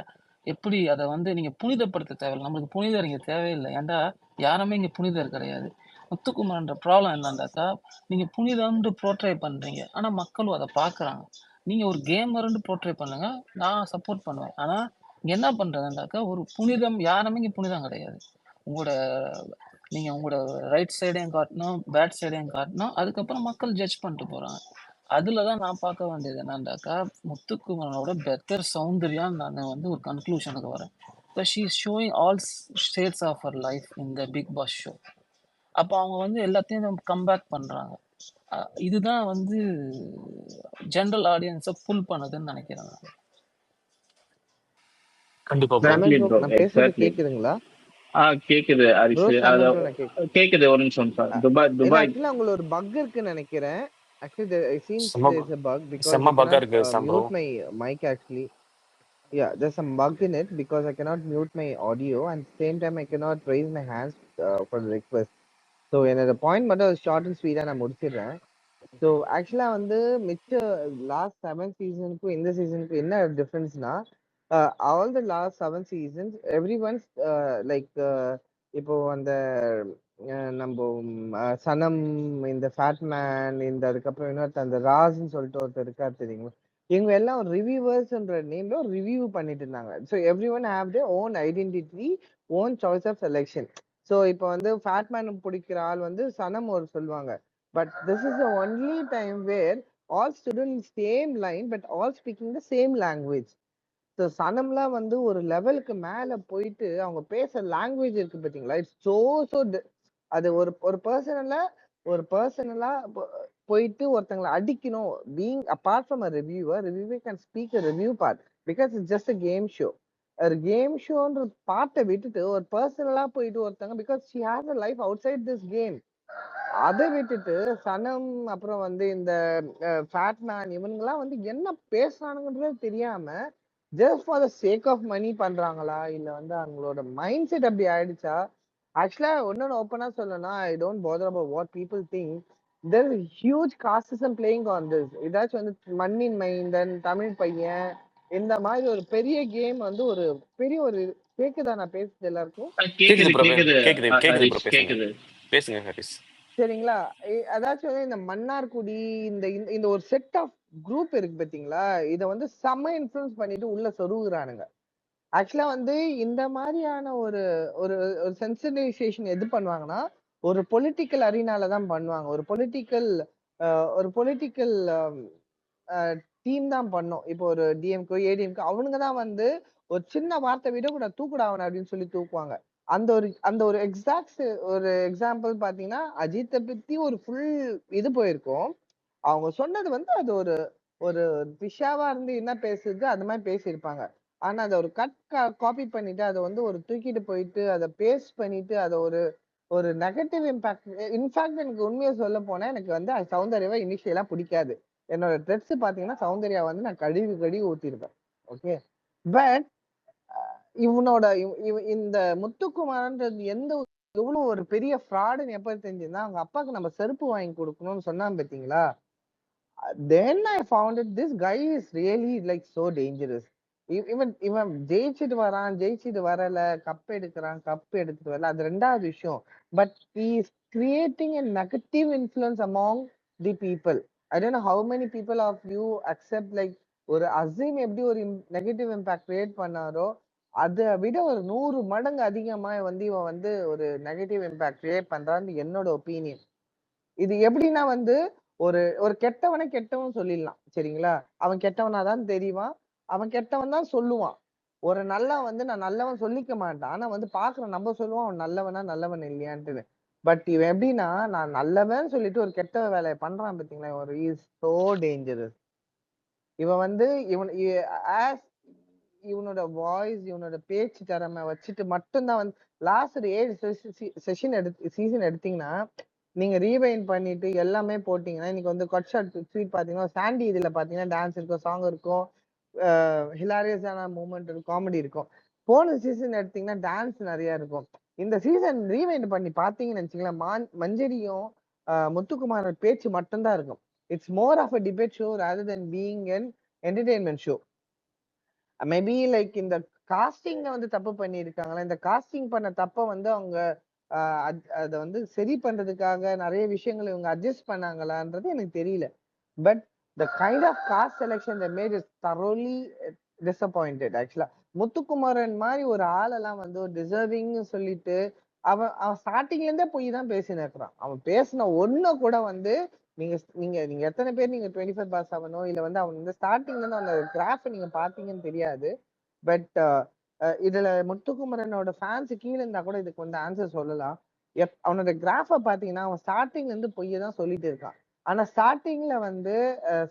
எப்படி அதை வந்து நீங்கள் புனிதப்படுத்த தேவையில்லை. நம்மளுக்கு புனிதர் இங்கே தேவையில்லை. ஏன்டா யாருமே இங்கே புனிதர் கிடையாது. முத்துக்குமார்ன்ற ப்ராப்ளம் என்னன்னாக்கா, நீங்கள் புனிதம்னு ப்ரோட்ரை பண்ணுறீங்க, ஆனால் மக்களும் அதை பார்க்குறாங்க. நீங்கள் ஒரு கேமர்னு ப்ரோட்ரை பண்ணுங்க, நான் சப்போர்ட் பண்ணுவேன். ஆனால் இங்க என்ன பண்றதுன்னாக்கா, ஒரு புனிதம் யாருமே இங்க புனிதம் கிடையாது. உங்களோட நீங்க உங்களோட ரைட் சைடையும் காட்டணும், பேட் சைடையும் காட்டணும். அதுக்கப்புறம் மக்கள் ஜட்ஜ் பண்ணிட்டு போறாங்க. அதுல தான் நான் பார்க்க வேண்டியது என்னன்னாக்கா, முத்துக்குமரனோட பெட்டர் சௌந்தர்யான்னு நான் வந்து ஒரு கன்க்ளூஷனுக்கு வரேன். Because she is showing all shades of her life in the Bigg Boss show. அப்போ அவங்க வந்து எல்லாத்தையும் கம்பேக் பண்றாங்க. இதுதான் வந்து ஜென்ரல் ஆடியன்ஸை புல் பண்ணுதுன்னு நினைக்கிறேன் நான். கண்டிப்பா ப்ரோ. எக்ஸாக்ட்லி சமன் ப்ரோ, ப்ரோ, நான் பேசுறது எக்ஸாக்ட்லி. கேக்குதுங்களா கேக்குது ப்ரோ? ஹரிஷ். சமன் ப்ரோ, நான் கேக்குது, ஒரு நிமிஷம் சார். துபாய் இல்ல, துபாய் ஆக்சுவலா உங்களுக்கு ஒரு பக் இருக்குன்னு நினைக்கிறேன். Actually, it seems செம்ம there is a bug because செம்ம I பக்கா cannot இருக்கு சாம் bro. mute my mic actually. Yeah, there's some bug in it because I cannot mute my audio and same time I cannot raise my hands for the request. So என்னோட point மட்டும் short and ஸ்வீட்டா நான் முடிச்சிடுறேன். So ஆக்சுவலா வந்து மிச்ச last 7 சீசனுக்கும் இந்த சீசனுக்கும் என்ன டிஃபரன்ஸ்னா, all the last 7 seasons every ones like இப்போ அந்த நம்ம சனம், இந்த ஃபேட்மேன், இந்த அதுக்கப்புறம் இன்னொருத்த அந்த ராஸ்ன்னு சொல்லிட்டு ஒருத்தர் இருக்கார் தெரியுங்களா, இவங்க எல்லாம் ரிவ்யூவர்ஸ்ன்ற நேம்ல ரிவ்யூ பண்ணிட்டு இருந்தாங்க. So every one have their own identity, own choice of selection. So இப்போ வந்து ஃபேட்மேன் பிடிக்கிற ஆள் வந்து சனம் ஒரு சொல்லுவாங்க. But this is the only time where all stood in same line but all speaking the same language. So சனம்லாம் வந்து ஒரு லெவலுக்கு மேல போயிட்டு அவங்க பேசுற லாங்குவேஜ் இருக்கு பார்த்தீங்களா, இட்ஸ் ஸோ அது ஒரு பர்சனலா போயிட்டு ஒருத்தங்களை அடிக்கணும். Being apart from a reviewer can speak a review part because it's just a game show. ஒரு கேம் ஷோன்ற பார்ட்டை விட்டுட்டு ஒரு பர்சனலா போயிட்டு ஒருத்தங்க, because she has a life outside this game, அதை விட்டுட்டு சனம் அப்புறம் வந்து இந்த ஃபேட்மேன் இவனுங்கெல்லாம் வந்து என்ன பேசுறானுங்கன்றதே தெரியாம just for the sake of money பண்றாங்களா, இல்ல வந்து அவங்களோட மைண்ட் செட் அப்படி ஆயிடுச்சா? ஆக்சுவலா ஒன்னொன்னு ஓப்பனா சொல்லணும்னா, I don't bother about what people think. There is huge casteism playing on this. ஏதாச்சும் வந்து மண்ணின் மைந்தன், தமிழ் பையன், இந்த மாதிரி ஒரு பெரிய கேம் வந்து ஒரு பெரிய ஒரு கேக்குதா நான் பேசுறது எல்லாருக்கும்? கேக்குது கேக்குது ப்ரோ, கேக்குது கேக்குது கேக்குது ப்ரோ. ஹரிஷ், பேசுங்க கேக்குது. பேசுங்க ஹரிஸ். சரிங்களா? அதாச்சும் வந்து இந்த மன்னார்குடி, இந்த இந்த இந்த ஒரு செட் ஆஃப் குரூப் இருக்கு பாத்தீங்களா, இதை வந்து செம்ம இன்ஃப்ளூயன்ஸ் பண்ணிட்டு உள்ள சொருகுறானுங்க. ஆக்சுவலா வந்து இந்த மாதிரியான ஒரு ஒரு ஒரு சென்சிடைசேஷன் எது பண்ணுவாங்கன்னா, ஒரு பொலிட்டிக்கல் அரீனால தான் பண்ணுவாங்க. ஒரு பொலிட்டிக்கல் டீம் தான் பண்ணும். இப்போ ஒரு டிஎம்கோ ஏடிஎம்கோ அவனுங்க தான் வந்து ஒரு சின்ன வார்த்தை விட கூட தூக்குடா அவனை அப்படின்னு சொல்லி தூக்குவாங்க. அந்த ஒரு ஒரு எக்ஸாம்பிள் பாத்தீங்கன்னா, அஜித்தை பத்தி ஒரு ஃபுல் இது போயிருக்கும். அவங்க சொன்னது வந்து அது ஒரு ஒரு விஷாவா இருந்து என்ன பேசுது அது மாதிரி பேசியிருப்பாங்க. ஆனா அதை ஒரு காப்பி பண்ணிட்டு அதை வந்து ஒரு தூக்கிட்டு போயிட்டு அதை பேஸ்ட் பண்ணிட்டு அதை ஒரு ஒரு நெகட்டிவ் இம்பாக்ட். இன்ஃபேக்ட் எனக்கு உண்மையை சொல்ல போனா எனக்கு வந்து சௌந்தர்யாவை இனிஷியலா பிடிக்காது. என்னோட ட்ரெஸ் பாத்தீங்கன்னா சௌந்தர்யா வந்து நான் கழுவி ஊத்திருப்பேன். ஓகே, பட் இவனோட இந்த முத்துக்குமாரன்றது எவ்வளவு ஒரு பெரிய ஃப்ராடுன்னு எப்ப தெரிஞ்சுன்னா, அவங்க அப்பாவுக்கு நம்ம செருப்பு வாங்கி கொடுக்கணும்னு சொன்னான் பாத்தீங்களா, then I found it this guy is really like so dangerous. இவன் ஜெயிச்சுட்டு வரல, கப் எடுத்துட்டு வரல, அது ரெண்டாவது விஷயம். But he is creating a negative influence among the people. I don't know how many people of you accept like ஒரு அசீம் எப்படி ஒரு நெகட்டிவ் இம்பாக்ட் கிரியேட் பண்ணாரோ அதை விட ஒரு 100 மடங்கு அதிகமா வந்து இவன் வந்து ஒரு நெகட்டிவ் இம்பாக்ட் கிரியேட் பண்றான்னு என்னோட ஒப்பீனியன். இது எப்படின்னா வந்து ஒரு ஒரு கெட்டவன் சொல்லிடலாம் சரிங்களா, அவன் கெட்டவனாதான் தெரியுவான், அவன் கெட்டவன் தான் சொல்லுவான். ஒரு நல்லவன் வந்து நான் நல்லவன் சொல்லிக்க மாட்டான், ஆனா வந்து பாக்குற நம்ம சொல்லுவான் அவன் நல்லவன் இல்லையான்ட்டு. பட் இவன் எப்படின்னா நான் நல்லவன் சொல்லிட்டு ஒரு கெட்ட வேலையை பண்றான் பாத்தீங்களா, ஒரு இஸ் சோ டேஞ்சரஸ். இவன் வந்து இவனோட வாய்ஸ், இவனோட பேச்சு திறமை வச்சுட்டு மட்டும்தான் வந்து லாஸ்ட் ஒரு 7 சீசன் எடுத்தீங்கன்னா, நீங்க ரீவைண்ட் பண்ணிட்டு எல்லாமே போட்டீங்கன்னா, இன்னைக்கு வந்து கட் ஷாட் ஸ்வீட் பாத்தீங்கன்னா சாண்டி இதுல பாத்தீங்கன்னா டான்ஸ் இருக்கும், சாங் இருக்கும், ஹிலாரியஸான மூமெண்ட் இருக்கும், காமெடி இருக்கும். போன சீசன் எடுத்தீங்கன்னா டான்ஸ் நிறைய இருக்கும். இந்த சீசன் ரீவைண்ட் பண்ணி பாத்தீங்கன்னு நினைச்சீங்களா, மஞ்சரியும் முத்துக்குமாரோட பேச்சு மட்டும்தான் இருக்கும். It's more of a debate show rather than being an entertainment show. Maybe like இந்த காஸ்டிங்க வந்து தப்பு பண்ணியிருக்காங்களா, இந்த காஸ்டிங் பண்ண தப்ப வந்து அவங்க அதை வந்து சரி பண்றதுக்காக நிறைய விஷயங்களை இவங்க அட்ஜஸ்ட் பண்ணாங்களான்றது எனக்கு தெரியல. But the kind of cast selection they made is thoroughly disappointed actually. Muthukumaran மாதிரி ஒரு ஆளெல்லாம் வந்து ஒரு டிசர்விங்னு சொல்லிட்டு அவன் ஸ்டார்டிங்ல இருந்தே போய் தான் பேசினு இருக்கிறான். அவன் பேசின ஒண்ணு கூட வந்து நீங்க நீங்க நீங்க எத்தனை பேர் நீங்க 25/7 இல்ல வந்து அவன் வந்து ஸ்டார்டிங்ல இருந்து அந்த கிராஃப் நீங்க பாத்தீங்கன்னு தெரியாது. பட் இதுல முத்துக்குமரனோட ஃபேன்ஸ் கீழே இருந்தா கூட இதுக்கு வந்து ஆன்சர் சொல்லலாம். அவனோட கிராஃபை பாத்தீங்கன்னா அவன் ஸ்டார்டிங்ல இருந்து பொய்ய தான் சொல்லிட்டு இருக்கான். ஆனா ஸ்டார்டிங்ல வந்து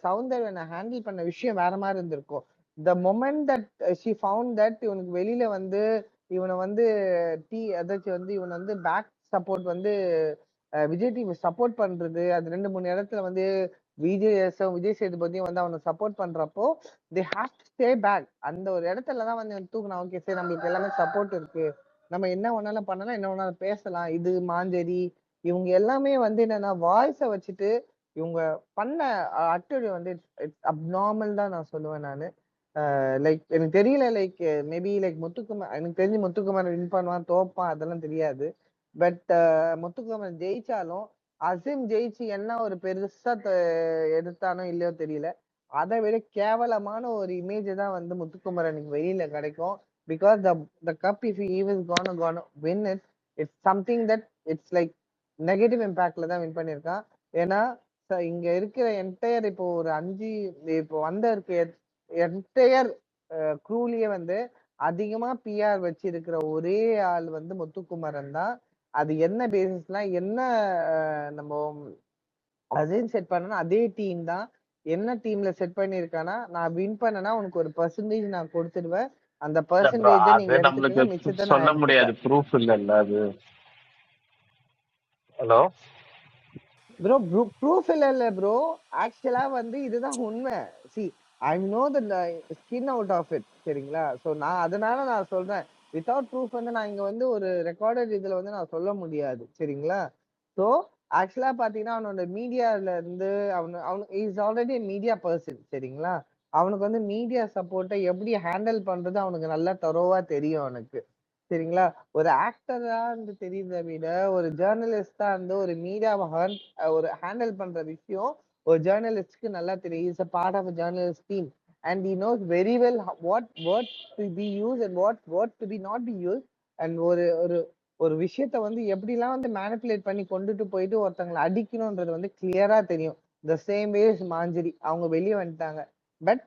சௌந்தர்யனை ஹேண்டில் பண்ண விஷயம் வேற மாதிரி இருந்திருக்கும். The moment that she found that இவனுக்கு வெளியில வந்து இவனை வந்து அதாச்சும் வந்து இவனை வந்து பேக் சப்போர்ட் வந்து விஜய் டிவி சப்போர்ட் பண்றது, அது 2-3 இடத்துல வந்து விஜய் சேதுபதியும் வந்து அவனை சப்போர்ட் பண்றப்போ they have to stay back. அந்த ஒரு இடத்துலதான் வந்து தூக்குனா ஓகே சரி நம்மளுக்கு எல்லாமே சப்போர்ட் இருக்கு, நம்ம என்ன வேணாலும் பண்ணலாம், என்ன வேணாலும் பேசலாம். இது மாஞ்சேரி இவங்க எல்லாமே வந்து என்னன்னா வாய்ஸை வச்சுட்டு இவங்க பண்ண அட்டடி வந்து இட்ஸ் அப்நார்மல் தான் நான் சொல்லுவேன் நானு. லைக் எனக்கு தெரியல, லைக் மேபி லைக் முத்துக்குமார் எனக்கு தெரிஞ்சு முத்துக்குமார் வின் பண்ணுவான் தோப்பான் அதெல்லாம் தெரியாது. பட் முத்துக்குமார் ஜெயிச்சாலும் அசீம் ஜெயிச்சு என்ன ஒரு பெருசா எடுத்தானோ இல்லையோ தெரியல, அதை விட கேவலமான ஒரு இமேஜ் தான் வந்து முத்துக்குமரனுக்கு வெளியில கிடைக்கும். Because the cup if he is gonna win it, it's something that it's like negative இம்பாக்ட்ல தான் வின் பண்ணியிருக்கான். ஏன்னா இங்க இருக்கிற என்டையர் இப்போ ஒரு 5 இப்போ வந்த இருக்க என்டையர் க்ரூலியே வந்து அதிகமா பிஆர் வச்சிருக்கிற ஒரே ஆள் வந்து முத்துக்குமரன் தான். அது என்ன பேசிஸ்லாம் என்ன நம்ம அதையும் செட் பண்ணனா அதே டீம் தான். என்ன டீம்ல செட் பண்ணிருக்கானா நான் வின் பண்ணனா உனக்கு ஒரு பெர்சன்டேஜ் நான் கொடுத்துடுவேன், அந்த பெர்சன்டேஜ் நீங்க எடுத்துக்கங்க, மிச்சத்தை சொல்ல நான் முடியாது, எடுத்துப்பேன். ப்ரூஃப் இல்ல அது. ஹலோ ப்ரோ ப்ரூஃப் இல்ல ப்ரோ, ஆக்சுவலா வந்து இதுதான் உண்மை. See I know the skin out of it, சரிங்களா? ஸோ நான் அதனால நான் சொல்றேன், வித்தவுட் ப்ரூஃப் வந்து நான் இங்க வந்து ஒரு ரெக்கார்டட் இதுல வந்து நான் சொல்ல முடியாது, சரிங்களா? ஸோ ஆக்சுவலா பாத்தீங்கன்னா அவனோட மீடியால இருந்து அவனு இஸ் ஆல்ரெடி மீடியா பர்சன், சரிங்களா? அவனுக்கு வந்து மீடியா சப்போர்ட்டை எப்படி ஹேண்டில் பண்றது அவனுக்கு நல்லா தரோவா தெரியும் அவனுக்கு, சரிங்களா? ஒரு ஆக்டரா இருந்து தெரியுதை விட ஒரு ஜேர்னலிஸ்டா இருந்து ஒரு மீடியாவை ஒரு ஹேண்டில் பண்ற விஷயம் ஒரு ஜேர்னலிஸ்ட்க்கு நல்லா தெரியும். Is a part of a journalist team and he knows very well what words to be used and what words to be not be used. And ஒரு ஒரு ஒரு விஷயத்த வந்து எப்படிலாம் வந்து மேனிப்புலேட் பண்ணி கொண்டுட்டு போயிட்டு ஒருத்தங்களை அடிக்கணும்ன்றது வந்து கிளியரா தெரியும். த சேம் வேஸ் மாஞ்சரி அவங்க வெளியே வந்துட்டாங்க. பட்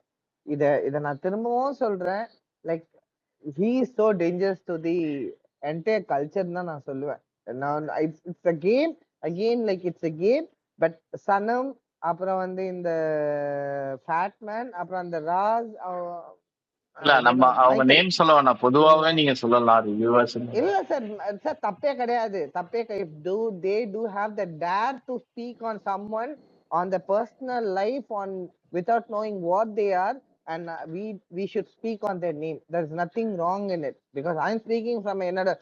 இதை நான் திரும்பவும் சொல்றேன், like he is so dangerous to the entire culture தான் நான் சொல்லுவேன். It's a game again, like it's a game. But சனம் அப்புறம் வந்து இந்த ஃபேட்மேன் அப்புறம் அந்த ராஸ் இல்ல நம்ம அவங்க நேம் சொல்ல வேணாம், பொதுவாவே நீங்க சொல்லலாம் ரிவ்யூவர்ஸ். இல்ல சார் தப்பே கிடையாது, தப்பே they do have the dare to speak on someone on the personal life on without knowing what they are, and we should speak on their name. There's nothing wrong in it because I'm speaking from என்னோட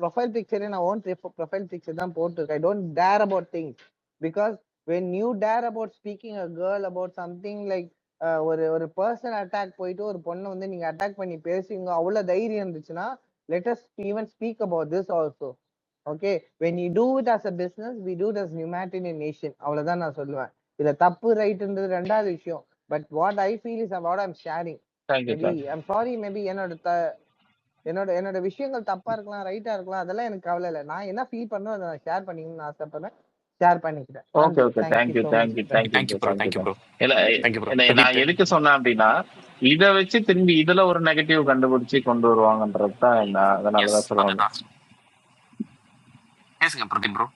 profile picture, நான் own profile picture தான் போட்டுருக்கேன். I don't dare about things because when you dare about speaking a girl about something like ஒரு personal attack போயிட்டு ஒரு பொண்ணை வந்து நீங்க அட்டாக் பண்ணி பேசுவீங்க, அவ்வளவு தைரியம் இருந்துச்சுன்னா let us even speak about this also. Okay, when you do it as a business, we do it as humanitarian nation. அவ்வளவுதான் நான் சொல்லுவேன். இதுல தப்பு ரைட்ன்றது ரெண்டாவது விஷயம். But what I feel is what I'm sharing. Maybe I'm sorry, maybe என்னோட விஷயங்கள் தப்பா இருக்கலாம், ரைட்டா இருக்கலாம், அதெல்லாம் எனக்கு கவலை இல்லை. நான் என்ன ஃபீல் பண்ணோ அதை நான் ஷேர் பண்ணிக்கணும்னு ஆசைப்படுறேன், ஷேர் பண்ணிக்கிறேன். Okay okay, thank you bro. இல்ல நான் எதுக்கு சொன்னேன் அப்படின்னா இதை வச்சு திரும்பி இதுல ஒரு நெகட்டிவ் கண்டுபிடிச்சு கொண்டு வருவாங்கன்றதுதான் என்ன, அதனாலதான் சொல்லுவாங்க. பேசுங்க பிரதீப் ப்ரோ.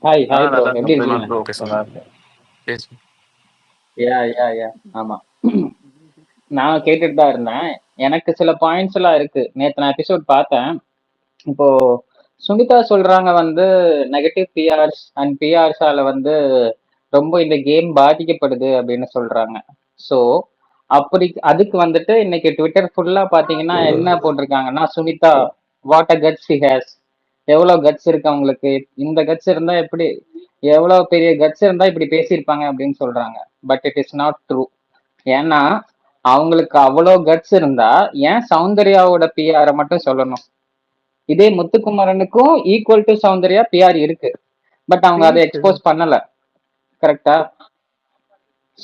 ஹாய் ப்ரோ, எப்படி இருக்கீங்க? ஆமா, நான் கேட்டுட்டு தான் இருந்தேன். எனக்கு சில பாயிண்ட்ஸ் எல்லாம் இருக்கு. நேற்று நான் எபிசோட் பார்த்தேன். இப்போ சுமிதா சொல்றாங்க வந்து நெகட்டிவ் பிஆர்ஸ் அண்ட் பிஆர்ஸால வந்து ரொம்ப இந்த கேம் பாதிக்கப்படுது அப்படின்னு சொல்றாங்க. ஸோ அப்படி அதுக்கு வந்துட்டு இன்னைக்கு ட்விட்டர் ஃபுல்லா பாத்தீங்கன்னா என்ன போட்டிருக்காங்கன்னா, Sumitha what a guts he has, எவ்வளவு கட்ஸ் இருக்கு அவங்களுக்கு, இந்த கட்ஸ் இருந்தா எப்படி, எவ்வளவு பெரிய கட்ஸ் இருந்தா இப்படி பேசியிருப்பாங்க அப்படின்னு சொல்றாங்க. But it is not true. ஏன்னா அவங்களுக்கு அவ்வளோ கட்ஸ் இருந்தா ஏன் சௌந்தர்யாவோட பிஆரை மட்டும் சொல்லணும்? இதே முத்துக்குமரனுக்கும் ஈக்குவல் டு சௌந்தர்யா பிஆர் இருக்கு, பட் அவங்க அதை எக்ஸ்போஸ் பண்ணல. கரெக்டா?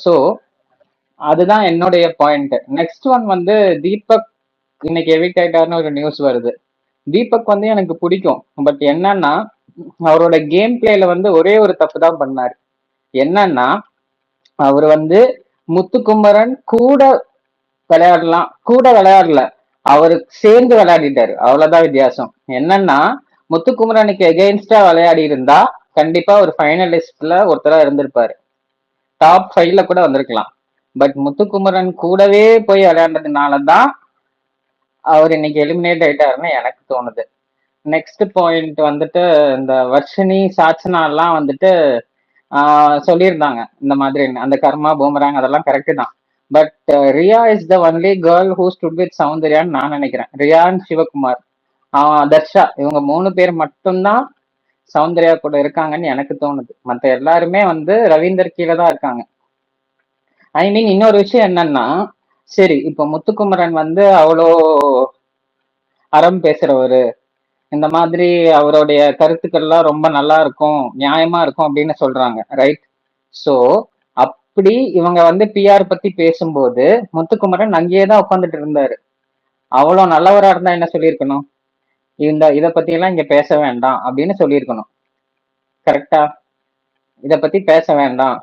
ஸோ அதுதான் என்னுடைய பாயிண்ட். நெக்ஸ்ட் ஒன் வந்து தீபக் இன்னைக்கு எவிக்ட் ஆயிட்டாருன்னு ஒரு நியூஸ் வருது. தீபக் வந்து எனக்கு பிடிக்கும். பட் என்னன்னா அவரோட கேம் பிளேல வந்து ஒரே ஒரு தப்பு தான் பண்ணாரு. என்னன்னா அவர் வந்து முத்துக்குமரன் கூட விளையாடல, அவரு சேர்ந்து விளையாடிட்டாரு. அவ்வளவுதான் வித்தியாசம். என்னன்னா முத்துக்குமரனுக்கு எகெயின்ஸ்டா விளையாடி இருந்தா கண்டிப்பா ஒரு ஃபைனலிஸ்ட்ல ஒருத்தரா இருந்திருப்பாரு, டாப் 5ல கூட வந்திருக்கலாம். பட் முத்துக்குமரன் கூடவே போய் விளையாண்டதுனாலதான் அவர் இன்னைக்கு எலிமினேட் ஆயிட்டாருன்னு எனக்கு தோணுது. நெக்ஸ்ட் பாயிண்ட் வந்துட்டு இந்த வர்ஷினி சாச்சனா எல்லாம் வந்துட்டு சொல்லியிருந்தாங்க இந்த மாதிரி அந்த கர்மா பூமராங் அதெல்லாம் கரெக்டு தான். But Riya is the only girl who stood with சௌந்தர்யான்னு நான் நினைக்கிறேன். ரியா அண்ட் சிவகுமார், தர்ஷா, இவங்க 3 பேர் மட்டும்தான் சௌந்தர்யா கூட இருக்காங்கன்னு எனக்கு தோணுது. மற்ற எல்லாருமே வந்து ரவீந்தர் கீழே தான் இருக்காங்க. ஐ மீன் இன்னொரு விஷயம் என்னன்னா, சரி இப்ப முத்துக்குமரன் வந்து அவ்வளோ அறம் பேசுறவரு, இந்த மாதிரி அவருடைய கருத்துக்கள்லாம் ரொம்ப நல்லா இருக்கும், நியாயமா இருக்கும் அப்படின்னு சொல்றாங்க, ரைட்? ஸோ அப்படி இவங்க வந்து பிஆர் பத்தி பேசும்போது முத்துக்குமரன் அங்கேயே தான் உட்காந்துட்டு இருந்தாரு. அவ்வளோ நல்லவரா இருந்தா என்ன சொல்லியிருக்கணும், இதை பத்தி எல்லாம் இங்க பேச வேண்டாம் அப்படின்னு சொல்லியிருக்கணும். கரெக்டா? இதை பத்தி பேச வேண்டாம்,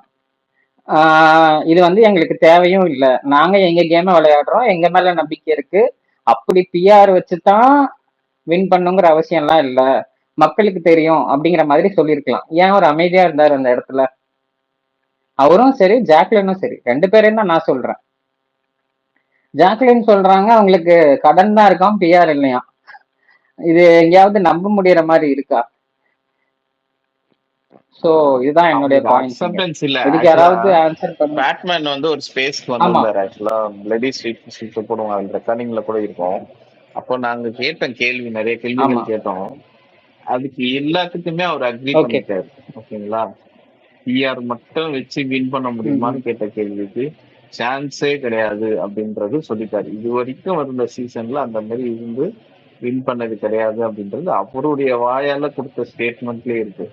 இது வந்து எங்களுக்கு தேவையும் இல்லை, நாங்க எங்க கேமை விளையாடுறோம், எங்க மேல நம்பிக்கை இருக்கு, அப்படி பிஆர் வச்சுதான் வின் பண்ணுங்கிற அவசியம் எல்லாம் இல்ல, மக்களுக்கு தெரியும் அப்படிங்கிற மாதிரி சொல்லியிருக்கலாம். ஏன் ஒரு அமைதியா இருந்தாரு அந்த இடத்துல? அவரும் சரி ஜாக்லினும் சரி, 2 பேரையும் தான் நான் சொல்றேன். ஜாக்லின் சொல்றாங்க அவங்களுக்கு கடன் தான் இருக்காம், பிஆர் இல்லையா. இது எங்கேயாவது நம்ப முடியற மாதிரி இருக்கா? சோ இதுதான் என்னுடைய அக்செப்டன்ஸ் இல்ல. இதுக்கு யாராவது ஆன்சர் பண்ணுங்க. பேட்மேன் வந்து ஒரு ஸ்பேஸ்க்கு வந்திருந்தாரு. ஆக்சுவலா பிளடி ஸ்ட்ரீட் போடுவாங்க, அது ரெக்கார்டிங்ல கூட இருக்கும். அப்போ நாங்க கேட்டோம் கேள்வி, நிறைய கேள்விகள் கேட்டோம். அதுக்கு எல்லாத்துக்குமே அவர் அக்ரி பண்ணிட்டாரு. ஓகேங்களா? பிஆர் மட்டும் வச்சு வின் பண்ண முடியுமான்னு கேட்ட கேள்விக்கு சான்ஸே கிடையாது அப்படின்றது சொல்லிட்டாரு. இது வரைக்கும் வந்த சீசன்ல அந்த மாதிரி இருந்து வின் பண்ணது கிடையாது அப்படின்றது அவருடைய வாயால கொடுத்த ஸ்டேட்மெண்ட்லயே இருக்கு.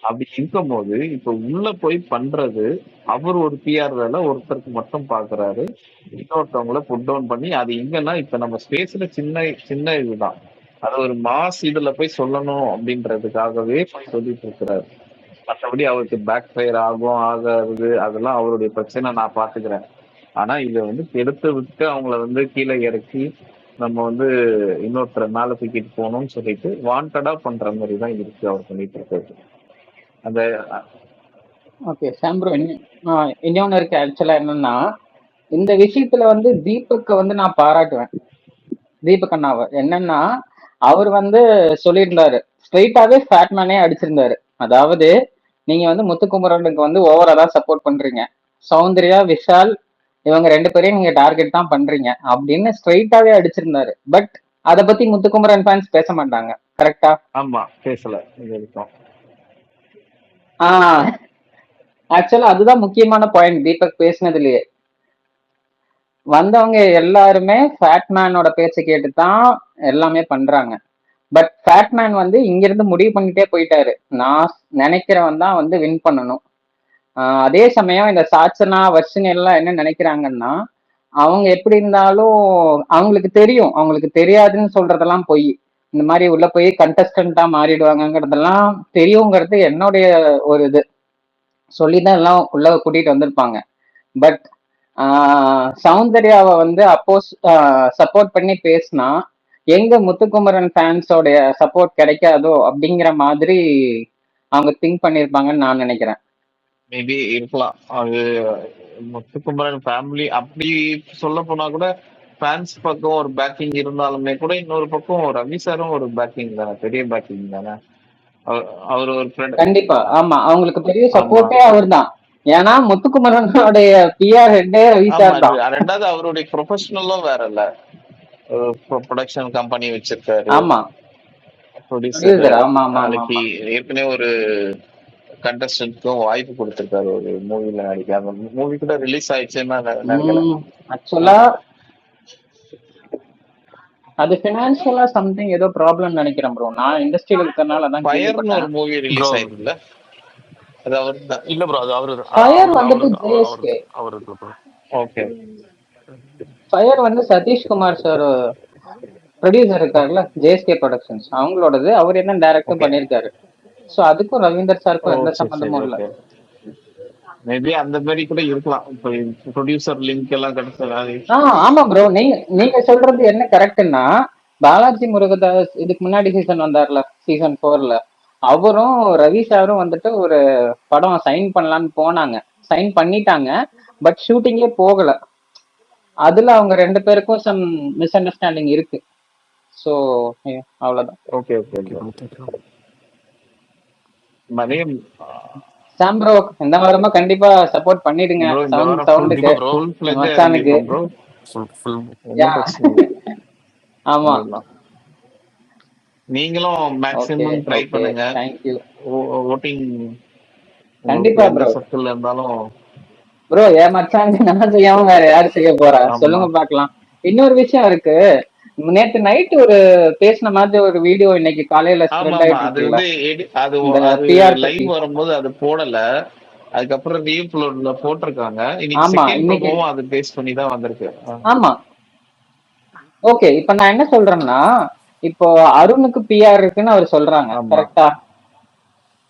அப்படி இருக்கும் போது இப்ப உள்ள போய் பண்றது அவர் ஒரு பிஆர் வேலை ஒருத்தருக்கு மட்டும் பாக்குறாரு, இன்னொருத்தவங்கள புட் டவுன் பண்ணி அது எங்கன்னா இப்ப நம்ம ஸ்பேஸ்ல சின்ன இதுதான், அது ஒரு மாஸ் இதுல போய் சொல்லணும் அப்படின்றதுக்காகவே போய் சொல்லிட்டு இருக்கிறாரு. மற்றபடி அவருக்கு பேக் ஃபயர் ஆகும் ஆகாது அதெல்லாம் அவருடைய பிரச்சனை, நான் பாத்துக்கிறேன். ஆனா இதை வந்து எடுத்து விட்டு அவங்கள வந்து கீழே இறக்கி நம்ம வந்து இன்னொருத்தரை மேல தூக்கிட்டு போகணும்னு சொல்லிட்டு வாண்டடா பண்ற மாதிரி தான் இருக்கு அவர் பண்ணிட்டு இருக்கிறது. அந்த ஓகே சாம்ப்ரோ, இன்னொன்னு இருக்கு. ஆக்சுவலா என்னன்னா இந்த விஷயத்துல வந்து தீபக்கை வந்து நான் பாராட்டுவேன். தீபக் அண்ணாவை என்னன்னா அவர் வந்து சொல்லியிருந்தாரு, ஸ்ட்ரெயிட்டாவே ஃபேட்மேனே அடிச்சிருந்தாரு. அதாவது நீங்க வந்து முத்துக்குமரனுக்கு வந்து ஓவரா தான் சப்போர்ட் பண்றீங்க, சௌந்தர்யா விஷால் இவங்க 2 பேரையும் நீங்க டார்கெட் தான் பண்றீங்க அப்படின்னு ஸ்ட்ரெயிட்டாவே அடிச்சிருந்தாரு. பட் அதை பத்தி முத்துக்குமரன் ஃபேன்ஸ் பேச மாட்டாங்க. கரெக்டா? ஆமா, பேசல. இது வரைக்கும் ஆக்சுவலா அதுதான் முக்கியமான பாயிண்ட். தீபக் பேசினதுலயே வந்தவங்க எல்லாருமே ஃபேட்மேனோட பேச்சை கேட்டு தான் எல்லாமே பண்றாங்க. பட் ஃபேட்மேன் வந்து இங்கிருந்து முடிவு பண்ணிட்டே போயிட்டாரு, நான் நினைக்கிறவன் தான் வந்து வின் பண்ணணும். அதே சமயம் இந்த சாச்சனா வர்ஷினி எல்லாம் என்ன நினைக்கிறாங்கன்னா, அவங்க எப்படி இருந்தாலும் அவங்களுக்கு தெரியும், அவங்களுக்கு தெரியாதுன்னு சொல்றதெல்லாம் போய் இந்த மாதிரி உள்ள போய் கண்டஸ்டண்டா மாறிடுவாங்கிறதெல்லாம் தெரியுங்கிறது என்னுடைய ஒரு இது சொல்லிதான் எல்லாம் உள்ள கூட்டிட்டு வந்திருப்பாங்க. பட் சௌந்தர்யாவை வந்து அப்போஸ் சப்போர்ட் பண்ணி பேசினா எங்க முத்துக்குமரன் ஃபேன்ஸோடைய சப்போர்ட் கிடைக்காதோ அப்படிங்கிற மாதிரி அவங்க திங்க் பண்ணிருப்பாங்கன்னு நான் நினைக்கிறேன். மேபி இருக்கலாம். அது முத்துக்குமரன் ஃபேமிலி அப்படி சொல்ல போனா கூட ஃபேன்ஸ் பக்கம் ஒரு பேக்கிங் இருந்தாலுமே கூட இன்னொரு பக்கம் ரவி சாரும் ஒரு பேக்கிங் தானே, பெரிய பேக்கிங் தானே. அவர் ஒரு கண்டிப்பா. ஆமா, அவங்களுக்கு பெரிய சப்போர்ட்டே அவர் தான். ஏன்னா முத்துக்குமரனுடைய பிஆர் ஹெட்டே ரவி சார் தான். ரெண்டாவது அவருடைய ப்ரொஃபஷனலும் வேற இல்ல, ப்ரொடக்ஷன் கம்பெனி வச்சிருக்காரு. ஆமா, நாளைக்கு ஏற்கனவே ஒரு கண்டஸ்டன்ட்க்கும் வாய்ப்பு கொடுத்திருக்காரு ஒரு மூவில நடிக்க. அந்த மூவி கூட ரிலீஸ் ஆயிடுச்சுன்னா ஆக்சுவலா அது ஃபினான்ஷியலா சம்திங் ஏதோ ப்ராப்ளம் நினைக்கிறேன் ப்ரோ. நான் இண்டஸ்ட்ரியில இருக்கறனால அதான் ஃபயர்னு ஒரு மூவி ரிலீஸ் ஆயிருக்குல்ல, அது அவர் தான். இல்ல ப்ரோ, அது அவரு ஃபயர் வந்துட்டு ஜேஎஸ்கே. அவரு ப்ரோ. ஓகே. ஃபயர் வந்து சதீஷ்குமார் சார் ப்ரொடியூசர் இருக்காருல்ல, ஜேஎஸ்கே ப்ரொடக்ஷன்ஸ் அவங்களோடது. அவர் என்ன டைரக்டும் ஓகே. பண்ணியிருக்காரு. ஸோ அதுக்கும் ரவீந்தர் ஓ சாருக்கும் எந்த சரி சரி. சம்மந்தமும் இல்லை. ஓகே. மேபி அந்த மாதிரி கூட இருக்கலாம். இப்போ ப்ரொடியூசர் லிங்க் எல்லாம் கிடைச்சது. ஆமா ப்ரோ, நீங்க சொல்றது என்ன கரெக்ட்னா, பாலாஜி முருகதாஸ் இதுக்கு முன்னாடி சீசன் வந்தார்ல, சீசன் 4ல அவரும் ரவி சாரும் வந்துட்டு ஒரு படம் சைன் பண்ணலான்னு போனாங்க, சைன் பண்ணிட்டாங்க. பட் ஷூட்டிங்கே போகல. அதுல அவங்க 2 பேருக்கும் சம் மிஸ் அண்டர்ஸ்டாண்டிங் இருக்கு. ஸோ அவ்வளவுதான். Okay okay bro. மதியம் சாம் ப்ரோ இந்த வாரமா கண்டிப்பா சப்போர்ட் பண்ணிடுங்க ப்ரோ இந்த வாரம் சவுண்டுக்கு, கண்டிப்பா ப்ரோ. ஃபுல் ஃபிளெஜ்ஜா மச்சானுக்கு. இறங்கிருக்கோம் ப்ரோ. ஃபுல் யா ஒன்றும் பிரச்சனை இல்லை. ஆமா. பண்ணிடலாம். நீங்களும் ஓகே மேக்ஸிமம் ட்ரை ஓகே, பண்ணுங்க. தேங்க்யூ. ஓட்டிங் உங்களுக்கு கண்டிப்பா எந்த ப்ரோ. சர்க்கிள்ல இருந்தாலும். ப்ரோ என் மச்சானுக்கு நான் செய்யாம வேற யாரு செய்ய போறா? ஆமா சொல்லுங்க பாக்கலாம். இன்னொரு விஷயம் இருக்கு, நேத்து நைட் ஒரு பேசின மாதிரி ஒரு வீடியோ இன்னைக்கு காலையில ஆமா ஸ்ப்ரெட் ஆமா. ஆயிட்டு அது இருக்குல்ல, வந்து அது இந்த அது பிஆர் லைவ் பத்தி. வரும்போது அது போடல. அதுக்கப்புறம் ரீஅப்லோட்ல போட்டிருக்காங்க. இன்னைக்கு ஆமா செகண்ட் இன்னைக்கு. ப்ரோமோவும் அது பேஸ் பண்ணி தான் வந்திருக்கு. ஆமா ஓகே, இப்ப நான் என்ன சொல்றேன்னா, இப்போ அருணுக்கு பிஆர் இருக்குன்னு அவர் சொல்றாங்க, ஆமா. கரெக்டா?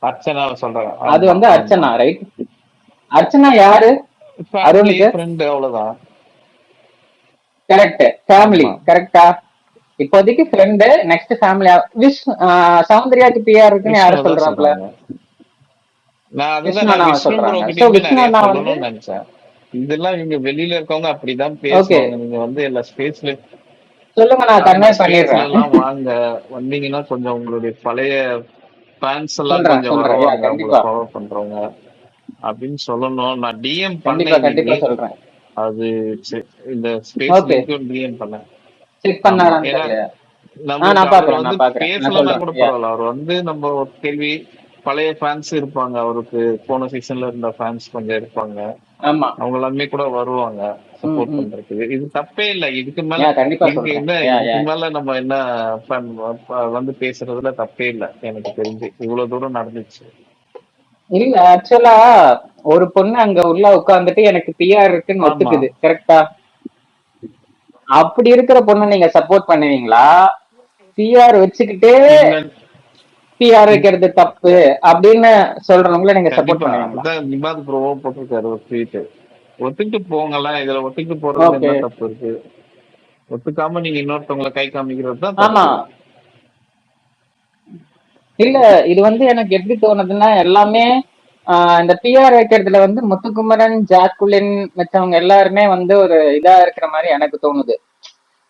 அர்ச்சனா சொல்றாங்க. அது ஆமா வந்து ஆமா. அர்ச்சனா, ரைட்? அர்ச்சனா யாரு ஃபேமிலி அருணுக்கு? ஃப்ரெண்ட் அவ்வளவுதான். கரெக்ட், ஃபேமிலி, ஆமா. கரெக்டா? இப்போதைக்கு ஃப்ரெண்டு, நெக்ஸ்ட் ஃபேமிலி. சௌந்தர்யாக்கு பிஆர் இருக்குன்னு யார விஷ்ணு தான் சொல்றாப்ல? சொல்றாங்க. நான் விஷ்ணு அதுதான் அண்ணாவை விஷ்ணு ப்ரோ சொல்றாங்க. ஸோ கிட்டயுமே விஷ்ணு நிறைய அண்ணா வந்து சொல்லணும்னு நினைச்சேன். இதெல்லாம் இவங்க வெளியில இருக்கவங்க அப்படிதான் ஓகே பேசுவாங்க. நீங்க வந்து எல்லா ஸ்பேஸ்ல சொல்லுங்க, நான் ஆமா கன்வே ஸ்பேஸ்ல பண்ணிடுறேன். எல்லாம் வாங்க. வந்தீங்கன்னா கொஞ்சம் உங்களுடைய பழைய ஃபேன்ஸ் எல்லாம் கொஞ்சம் சொல்றேன். யா வருவாங்க, உங்களை கண்டிப்பா ஃபாலோ பண்றவங்க அப்படின்னு சொல்லணும். நான் டிஎம் கண்டிப்பா பண்ணேன் கண்டிப்பா இன்னைக்கு. சொல்றேன். அது இந்த ஸ்பேஸ் ஓகே, லிங்க்கும் டிஎம் பண்ணேன். செக் ஆமா. பண்ணாரான்னு ஏன்னா தெரியல. நம்மளுக்கு நான் அவர் பாக்குறேன் வந்து நான் பாக்குறேன், நான் பேசலன்னா சொல்றேன். கூட யா பரவாயில்ல. அவர் வந்து நம்ம ஒரு கேள்வி பழைய ஃபேன்ஸ் இருப்பாங்க, அவருக்கு போன சீசன்ல இருந்த ஃபேன்ஸ் கொஞ்சம் இருப்பாங்க. ஆமா. அவங்க எல்லாமே கூட வருவாங்க சப்போர்ட் ம். பண்றதுக்கு. இது தப்பே இல்லை. இதுக்கு மேல யா கண்டிப்பா இதுக்கு சொல்றேன். என்ன யா இதுக்கு யா மேல நம்ம என்ன வந்து பேசுறதுல தப்பே இல்லை. எனக்கு தெரிஞ்சு இவ்வளவு தூரம் நடந்துச்சு. இல்ல ஆக்சுவலா ஒரு பொண்ணு அங்க உள்ள உட்கார்ந்துட்டு எனக்கு பிஆர் இருக்குன்னு ஆமா. ஒத்துக்குது, கரெக்டா? அப்படி இருக்கிற பொண்ணு நீங்க சப்போர்ட் பண்ணுவீங்களா? பிஆர் வச்சுக்கிட்டே இல்ல பிஆர் வைக்கிறது தப்பு அப்படின்னு சொல்றவங்கள நீங்க சப்போர்ட் கண்டிப்பா. பண்ணுவீங்களா? அதுதான் நிபாத் ப்ரோவோ போட்டிருக்காரு ஒரு ட்வீட். ஒத்துக்கிட்டு போங்கலாம். இதுல ஒத்துக்கிட்டு போறதுல ஓகே. என்ன தப்பு இருக்கு? ஒத்துக்காம நீங்க இன்னொருத்தவங்களை கை காமிக்கிறது தான் ஆமா. தப்பு. இல்ல இது வந்து எனக்கு எப்படி தோணுதுன்னா, எல்லாமே இந்த பிஆர் வைக்கிறதுல வந்து முத்துக்குமரன், ஜாக்குலின் மற்றவங்க எல்லாருமே வந்து ஒரு இதா இருக்கிற மாதிரி எனக்கு தோணுது.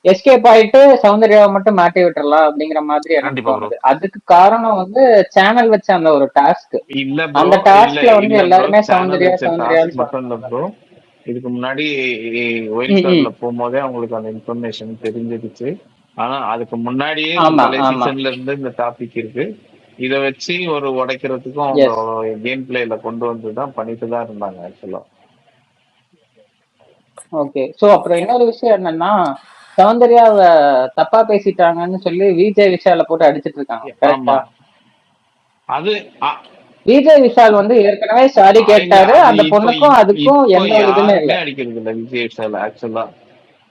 எஸ்கேப் ஆயிட்டு சௌந்தர்யாவை மட்டும் மாட்டி விட்டுறலாம் அப்படிங்கிற மாதிரி எனக்கு கண்டிப்பா ப்ரோ. தோணுது. அதுக்கு காரணம் வந்து சேனல் வச்ச அந்த ஒரு டாஸ்க். இல்ல ப்ரோ. அந்த இல்ல டாஸ்க்ல வந்து இல்ல ப்ரோ. எல்லாருமே சேனல் சௌந்தர்யா வச்ச சௌந்தர்யான்னு டாஸ்க் மட்டும் இல்ல ப்ரோ. இதுக்கு முன்னாடி ஒயில்ட் ம். கார்டுல போகும்போதே அவங்களுக்கு அந்த இன்ஃபர்மேஷன் தெரிஞ்சிருச்சு. ஆனா அதுக்கு முன்னாடியே ஆமா பழைய ஆமா சீசன்ல இருந்து இந்த டாபிக் இருக்கு. இத வச்சு ஒரு உடைக்கிறதுக்கும் அவங்க எஸ் கேம் பிளேல கொண்டு வந்து தான் பண்ணிட்டு தான் இருந்தாங்க ஆக்சுவலா. ஓகே. சோ அப்புறம் இன்னொரு விஷயம் என்னன்னா, சௌந்தர்யாவ தப்பா பேசிட்டாங்கன்னு சொல்லி விஜய் விஷால போட்டு அடிச்சிட்டு இருக்காங்க, ஆமா. கரெக்டா? அது அ- விஜய் விஷால் வந்து ஏற்கனவே சாரி இல்ல கேட்டாரு, அது அந்த இப்போ பொண்ணுக்கும் அதுக்கும் இப்போ எந்த ஒரு இதுவுமே இல்ல. யாருமே அடிக்கிறது இல்ல விஜய் விஷால் ஆக்சுவலா.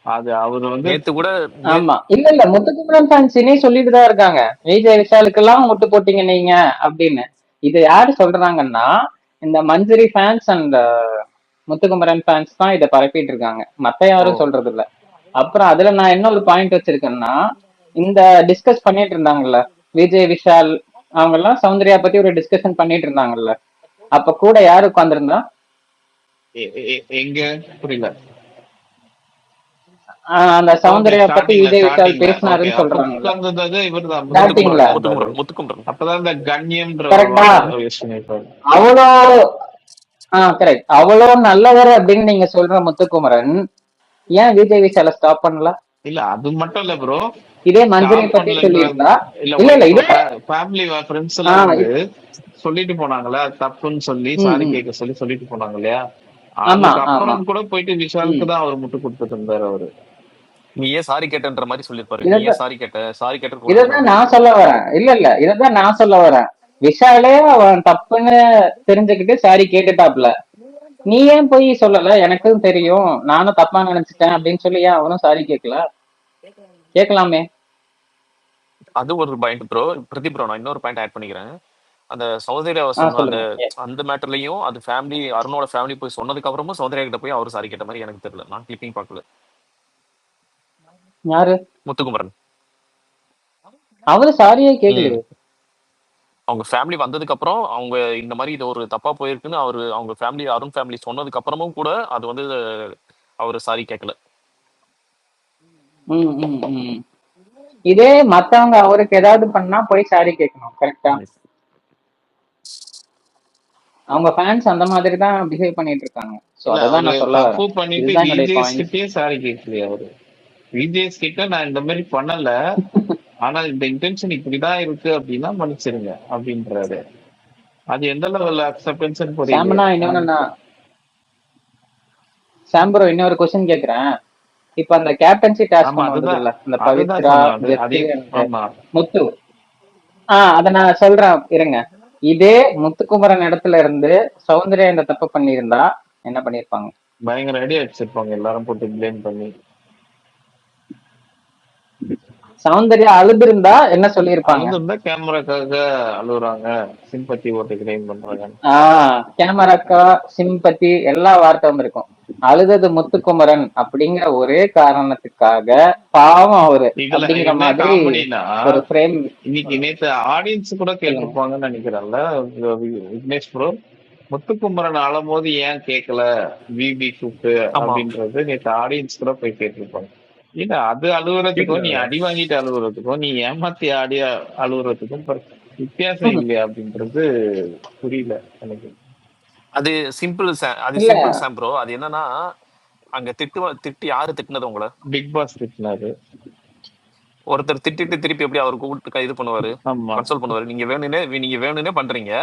அது அவரு வந்து நேத்து கூட ஆமா இல்ல முத்துக்குமரன் ஃபேன்ஸ் இனி சொல்லிட்டு தான் இருக்காங்க, விஜய் விஷாலுக்கெல்லாம் முட்டு போட்டீங்க நீங்க அப்படின்னு. இது யாரு சொல்றாங்கன்னா, இந்த மஞ்சரி ஃபேன்ஸ் அண்ட் முத்துக்குமரன் ஃபேன்ஸ் தான் இதை பரப்பிட்டு இருக்காங்க, மத்த ஓ யாரும் சொல்றது இல்ல. அப்புறம் அதுல நான் என்ன ஒரு பாயிண்ட் வச்சிருக்கேன்னா, இந்த டிஸ்கஸ் பண்ணிட்டு இருந்தாங்கல்ல விஜய் விஷால் அவங்க எல்லாம் சௌந்தர்யா பத்தி ஒரு டிஸ்கஷன் பண்ணிட்டு இருந்தாங்கல்ல, அப்ப கூட யாரு உட்கார்ந்திருந்தா? எங்க புரியல. அந்த ஓகே சௌந்தர்யா பத்தி ஸ்டார்டிங்ல விஜய் விஷால் ஸ்டார்டிங்ல ஓகே. பேசினாருன்னு அப்ப சொல்றாங்கல்ல உட்கார்ந்தது இவர்தான் ஸ்டார்டிங்ல, முத்துக்குமரன் இருந்தாரு. முத்துக்குமரன். அப்பதான் இந்த கண்ணியம்ன்ற ஒரு கரெக்டா? வார்த்தை யூஸ் பண்ணிருப்பாரு. அவ்வளோ கரெக்ட், அவ்வளோ நல்லவர் அப்படின்னு நீங்க சொல்ற முத்துக்குமரன் ஏன் விஜய் விஷால ஸ்டாப் பண்ணல? இல்ல அது மட்டும் இல்ல ப்ரோ. இதே மஞ்சரி ஸ்டாப் பத்தி பண்ணலன்ற சொல்லியிருந்தா. இல்ல இல்ல இல்ல இதே ஃபேமிலி ஃப்ரெண்ட்ஸ் எல்லாம் வந்து சொல்லிட்டு போனாங்களே, தப்புன்னு சொல்லி சாரி கேட்க சொல்லிட்டு போனாங்க இல்லையா. ஆமா ஆமா அதுக்கப்புறம் கூட போயிட்டு விஷாலுக்கு தான் அவர் முட்டு கொடுத்துட்டு இருந்தாரு அவரு. நீ ஏன் சாரி கேட்டன்ற மாதிரி சொல்லிருப்பாரு. நீ இதான் ஏன் சாரி கேட்ட கூட இதான் நான் சொல்ல வரேன். இல்ல இதான் நான் சொல்ல வரேன். விஷாலே அவன் தப்புன்னு தெரிஞ்சுக்கிட்டு சாரி கேட்டுட்டாப்ல. நீ ஏன் போய் சொல்லல, எனக்கும் தெரியும் நானும் தப்பா நினைச்சிட்டேன் அப்படின்னு சொல்லி ஏன் அவனும் சாரி கேட்கல? கேட்கலாமே. அது ஒரு பாயிண்ட் ப்ரோ. பிரதீப் ப்ரோ, நான் இன்னொரு பாயிண்ட் ஆட் பண்ணிக்கிறேன். அந்த சௌந்தர்யாவை சொன்ன அந்த சொல்லுங்க. அந்த மேட்டர்லயும் அது ஃபேமிலி, அருணோட ஃபேமிலி போய் சொன்னதுக்கு அப்புறமும் சௌந்தர்யா கிட்ட போய் அவர் சாரி கேட்ட மாதிரி எனக்கு தெரியல. நான் கிளிப்பிங் பார்க்கல. யாரு? முத்துக்குமரன். அவரு சாரியே கேட்கலையே. அவங்க ஃபேமிலி வந்ததுக்கு அப்புறம் அவங்க இந்த மாதிரி இது ஒரு தப்பா போயிருக்குன்னு அவங்க ஃபேமிலி, அருண் ஃபேமிலி சொன்னதுக்கு அப்புறமும் கூட அது வந்து அவரு சாரி கேட்கல. இதே மத்தவங்க அவருக்கு ஏதாவது பண்ணா போய் சாரி கேட்கணும். கரெக்டா? அவங்க ஃபேன்ஸ் அந்த மாதிரி தான் பிஹேவ் பண்ணிட்டு இருக்காங்க. சோ அதான் நான் சொல்ல வரேன். தப்பு பண்ணிட்டு விஜேஎஸ் கிட்டே சாரி கேட்கலையா அவரு? விஜேஎஸ் கிட்ட நான் இந்த மாதிரி பண்ணல, ஆனா இந்த இன்டென்ஷன் இப்படிதான் இருக்கு அப்படின்னா மன்னிச்சிருங்க அப்படின்றாரு. அது எந்த லெவல்ல அக்செப்டன்ஸ் புரியல. சாம்பரோ இன்னொரு क्वेश्चन கேக்குறேன். இப்ப அந்த கேப்டன்சி டாஸ்க் வந்ததுல இந்த பவித்ரா, முத்து, அத நான் சொல்றேன் இருங்க. இதே முத்துக்குமரன் இடத்துல இருந்து சௌந்தர்யா இந்த தப்பு பண்ணியிருந்தா என்ன பண்ணிருப்பாங்க? பயங்கர ஐடியா வச்சிருப்பாங்க, எல்லாரும் போட்டு பிளேம் பண்ணி. சௌந்தர்யா அழுதுருந்தா என்ன சொல்லிருப்பாங்க? அழுதுருந்தா கேமராக்காக அழுகுறாங்க, சிம்பத்தி ஓட்டு கிளைம் பண்றாங்க. கேமராக்கா, சிம்பத்தி எல்லா வார்த்தையும் இருக்கும். அழுதது முத்துக்குமரன் அப்படிங்கிற ஒரே காரணத்துக்காக பாவம் அவரு அப்படிங்கிற மாதிரி ஒரு ஃப்ரேம். இன்னைக்கு நேத்து ஆடியன்ஸ் கூட கேட்டிருப்பாங்கன்னு நினைக்கிறேன்ல விக்னேஷ் ப்ரோ. முத்துக்குமரன் அழும்போது ஏன் கேட்கல விபி கூப்பிட்டு அப்படின்றது நேத்து ஆடியன்ஸ் கூட போய் கேட்டிருப்பாங்க. இல்ல அது அழுகுறதுக்கும் நீ அடி வாங்கிட்டு அழுகுறதுக்கும் நீ ஏமாத்தி ஆடி அழுகுறதுக்கும் வித்தியாசம் இல்லையா அப்படின்றது புரியல எனக்கு. அது சிம்பிள் சாம் ப்ரோ. அது என்னன்னா அங்க திட்டி யாரு திட்டினது உங்களை? பிக் பாஸ் திட்டினாரு. ஒருத்தர் திட்டிட்டு திருப்பி எப்படி அவர் கூப்பிட்டு இது பண்ணுவாரு, கன்சோல் பண்ணுவாரு. நீங்க வேணும்னே பண்றீங்க,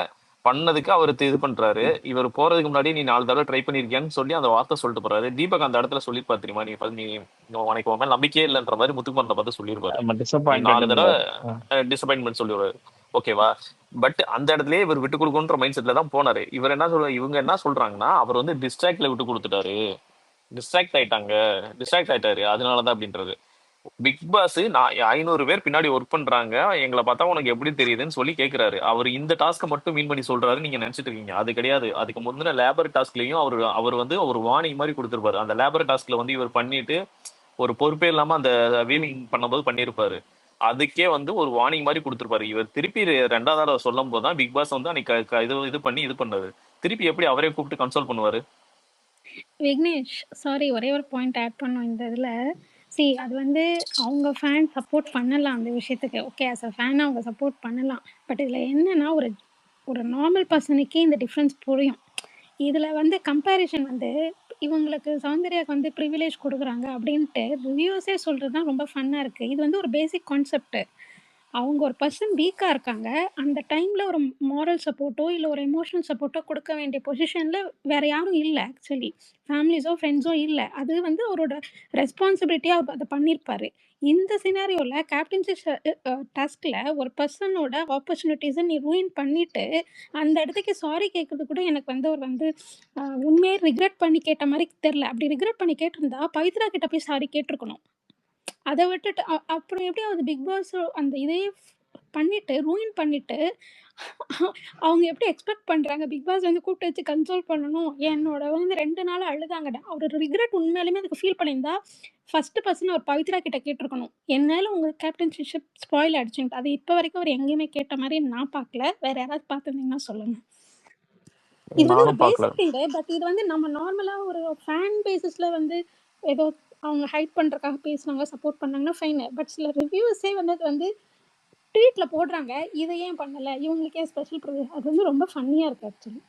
பண்ணதுக்கு அவர் இது பண்றாரு. இவர் போறதுக்கு முன்னாடி நீ 4 தடவை ட்ரை பண்ணிருக்கியான்னு சொல்லி அந்த வார்த்தை சொல்லிட்டு போறாரு. தீபக் அந்த இடத்துல சொல்லிருப்பாரு தெரியுமா, நீ உனக்கு உன் மேல நம்பிக்கையே இல்லைன்ற மாதிரி முத்துக்குமரனை பார்த்து சொல்லிருப்பாரு. 4 தடவை டிசப்பாயின்மெண்ட் சொல்லிடுவாரு. ஓகேவா? பட் அந்த இடத்துலயே இவர் விட்டு கொடுக்கணுன்ற மைண்ட் செட்ல தான் போனாரு. இவங்க என்ன சொல்றாங்கன்னா அவர் வந்து டிஸ்ட்ராக்ட்ல விட்டு கொடுத்துட்டாரு, டிஸ்ட்ராக்ட் ஆயிட்டாரு அதனாலதான் அப்படின்றது. பிக் பாஸ் 500 பேர் பின்னாடி ஒர்க் பண்றாங்க, எங்களை பார்த்தா உனக்கு எப்படி தெரியுதுன்னு சொல்லி கேட்கிறாரு. அவர் இந்த டாஸ்க்கை மட்டும் மீன் பண்ணி சொல்றாரு நீங்க நினைச்சிட்டு இருக்கீங்க. அது கிடையாது. அதுக்கு முந்தின லேபர் டாஸ்க்லயும் அவர் வந்து ஒரு வார்னிங் மாதிரி கொடுத்திருப்பாரு. அந்த லேபர் டாஸ்க்ல வந்து இவர் பண்ணிட்டு ஒரு பொறுப்பே இல்லாம அந்த வீலிங் பண்ணும்போது பண்ணிருப்பாரு. அதுக்கே வந்து ஒரு வார்னிங் மாதிரி கொடுத்திருப்பாரு. இவர் திருப்பி 2வது தடவை சொல்லும் போதுதான் பிக் பாஸ் வந்து அன்னைக்கு இது பண்ணி இது பண்ணாரு. திருப்பி எப்படி அவரே கூப்பிட்டு கன்சோல் பண்ணுவாரு? விக்னேஷ், சாரி, ஒரே ஒரு பாயிண்ட் ஆட் பண்ணோம் இந்த இதில். அது வந்து அவங்க ஃபேன் சப்போர்ட் பண்ணலாம் அந்த விஷயத்துக்கு. ஓகே, ஆஸ் அ ஃபேன் அவங்க சப்போர்ட் பண்ணலாம். பட் இதில் என்னன்னா ஒரு நார்மல் பர்சனுக்கே இந்த டிஃப்ரென்ஸ் புரியும். இதில் வந்து கம்பேரிஷன் வந்து இவங்களுக்கு சௌந்தர்யாவுக்கு வந்து ப்ரிவிலேஜ் கொடுக்குறாங்க அப்படின்ட்டு ரிவ்யூஸே சொல்கிறது தான் ரொம்ப ஃபன்னாக இருக்குது. இது வந்து ஒரு பேசிக் கான்செப்ட். அவங்க ஒரு பர்சன் வீக்காக இருக்காங்க, அந்த டைமில் ஒரு மாரல் சப்போர்ட்டோ இல்லை ஒரு எமோஷனல் சப்போர்ட்டோ கொடுக்க வேண்டிய பொசிஷனில் வேறு யாரும் இல்லை. ஆக்சுவலி ஃபேமிலிஸோ ஃப்ரெண்ட்ஸோ இல்லை. அது வந்து அவரோட ரெஸ்பான்சிபிலிட்டியாக அவர் அதை பண்ணியிருப்பார். இந்த சினாரியோவில் கேப்டன்சி டாஸ்கில் ஒரு பர்சனோட ஆப்பர்ச்சுனிட்டிஸை நீ ரூயின் பண்ணிவிட்டு அந்த இடத்துக்கு சாரி கேட்குறது கூட எனக்கு வந்து அவர் வந்து உண்மையே ரிக்ரெட் பண்ணி கேட்ட மாதிரி தெரில. அப்படி ரிக்ரெட் பண்ணி கேட்டிருந்தா பவித்ரா கிட்ட போய் சாரி கேட்டிருக்கணும். அதை விட்டுட்டு அப்புறம் எப்படி அது பிக் பாஸ் அந்த இதே பண்ணிட்டு ரூயின் பண்ணிட்டு அவங்க எப்படி எக்ஸ்பெக்ட் பண்ணுறாங்க பிக் பாஸ் வந்து கூப்பிட்டு வச்சு கன்சோல் பண்ணணும்? என்னோட வந்து 2 நாள் அழுதாங்கடா. அவர் ரிக்ரெட் உண்மையாலுமே அதுக்கு ஃபீல் பண்ணியிருந்தா ஃபர்ஸ்ட் பர்சன் அவர் பவித்ரா கிட்ட கேட்டிருக்கணும், என்னால உங்கள் கேப்டன்ஷிப் ஸ்பாயில் ஆயிடுச்சுன்ட்டு. அது இப்போ வரைக்கும் அவர் எங்கேயுமே கேட்ட மாதிரி நான் பார்க்கல. வேற யாராவது பார்த்துருந்தீங்கன்னா சொல்லுங்க. இது வந்து ஒரு பேசிக் திங். பட் இது வந்து நம்ம நார்மலாக ஒரு ஃபேன் பேசிஸில் வந்து ஏதோ அவங்க ஹைட் பண்ணுறதுக்காக பேசுனாங்க, சப்போர்ட் பண்ணாங்கன்னா ஃபைனு. பட் சில ரிவ்யூஸே வந்து ட்வீட்டில் போடுறாங்க, இதை ஏன் பண்ணலை, இவங்களுக்கே ஸ்பெஷல் ப்ரிவிலேஜ். அது வந்து ரொம்ப ஃபன்னியாக இருக்குது ஆக்சுவலி.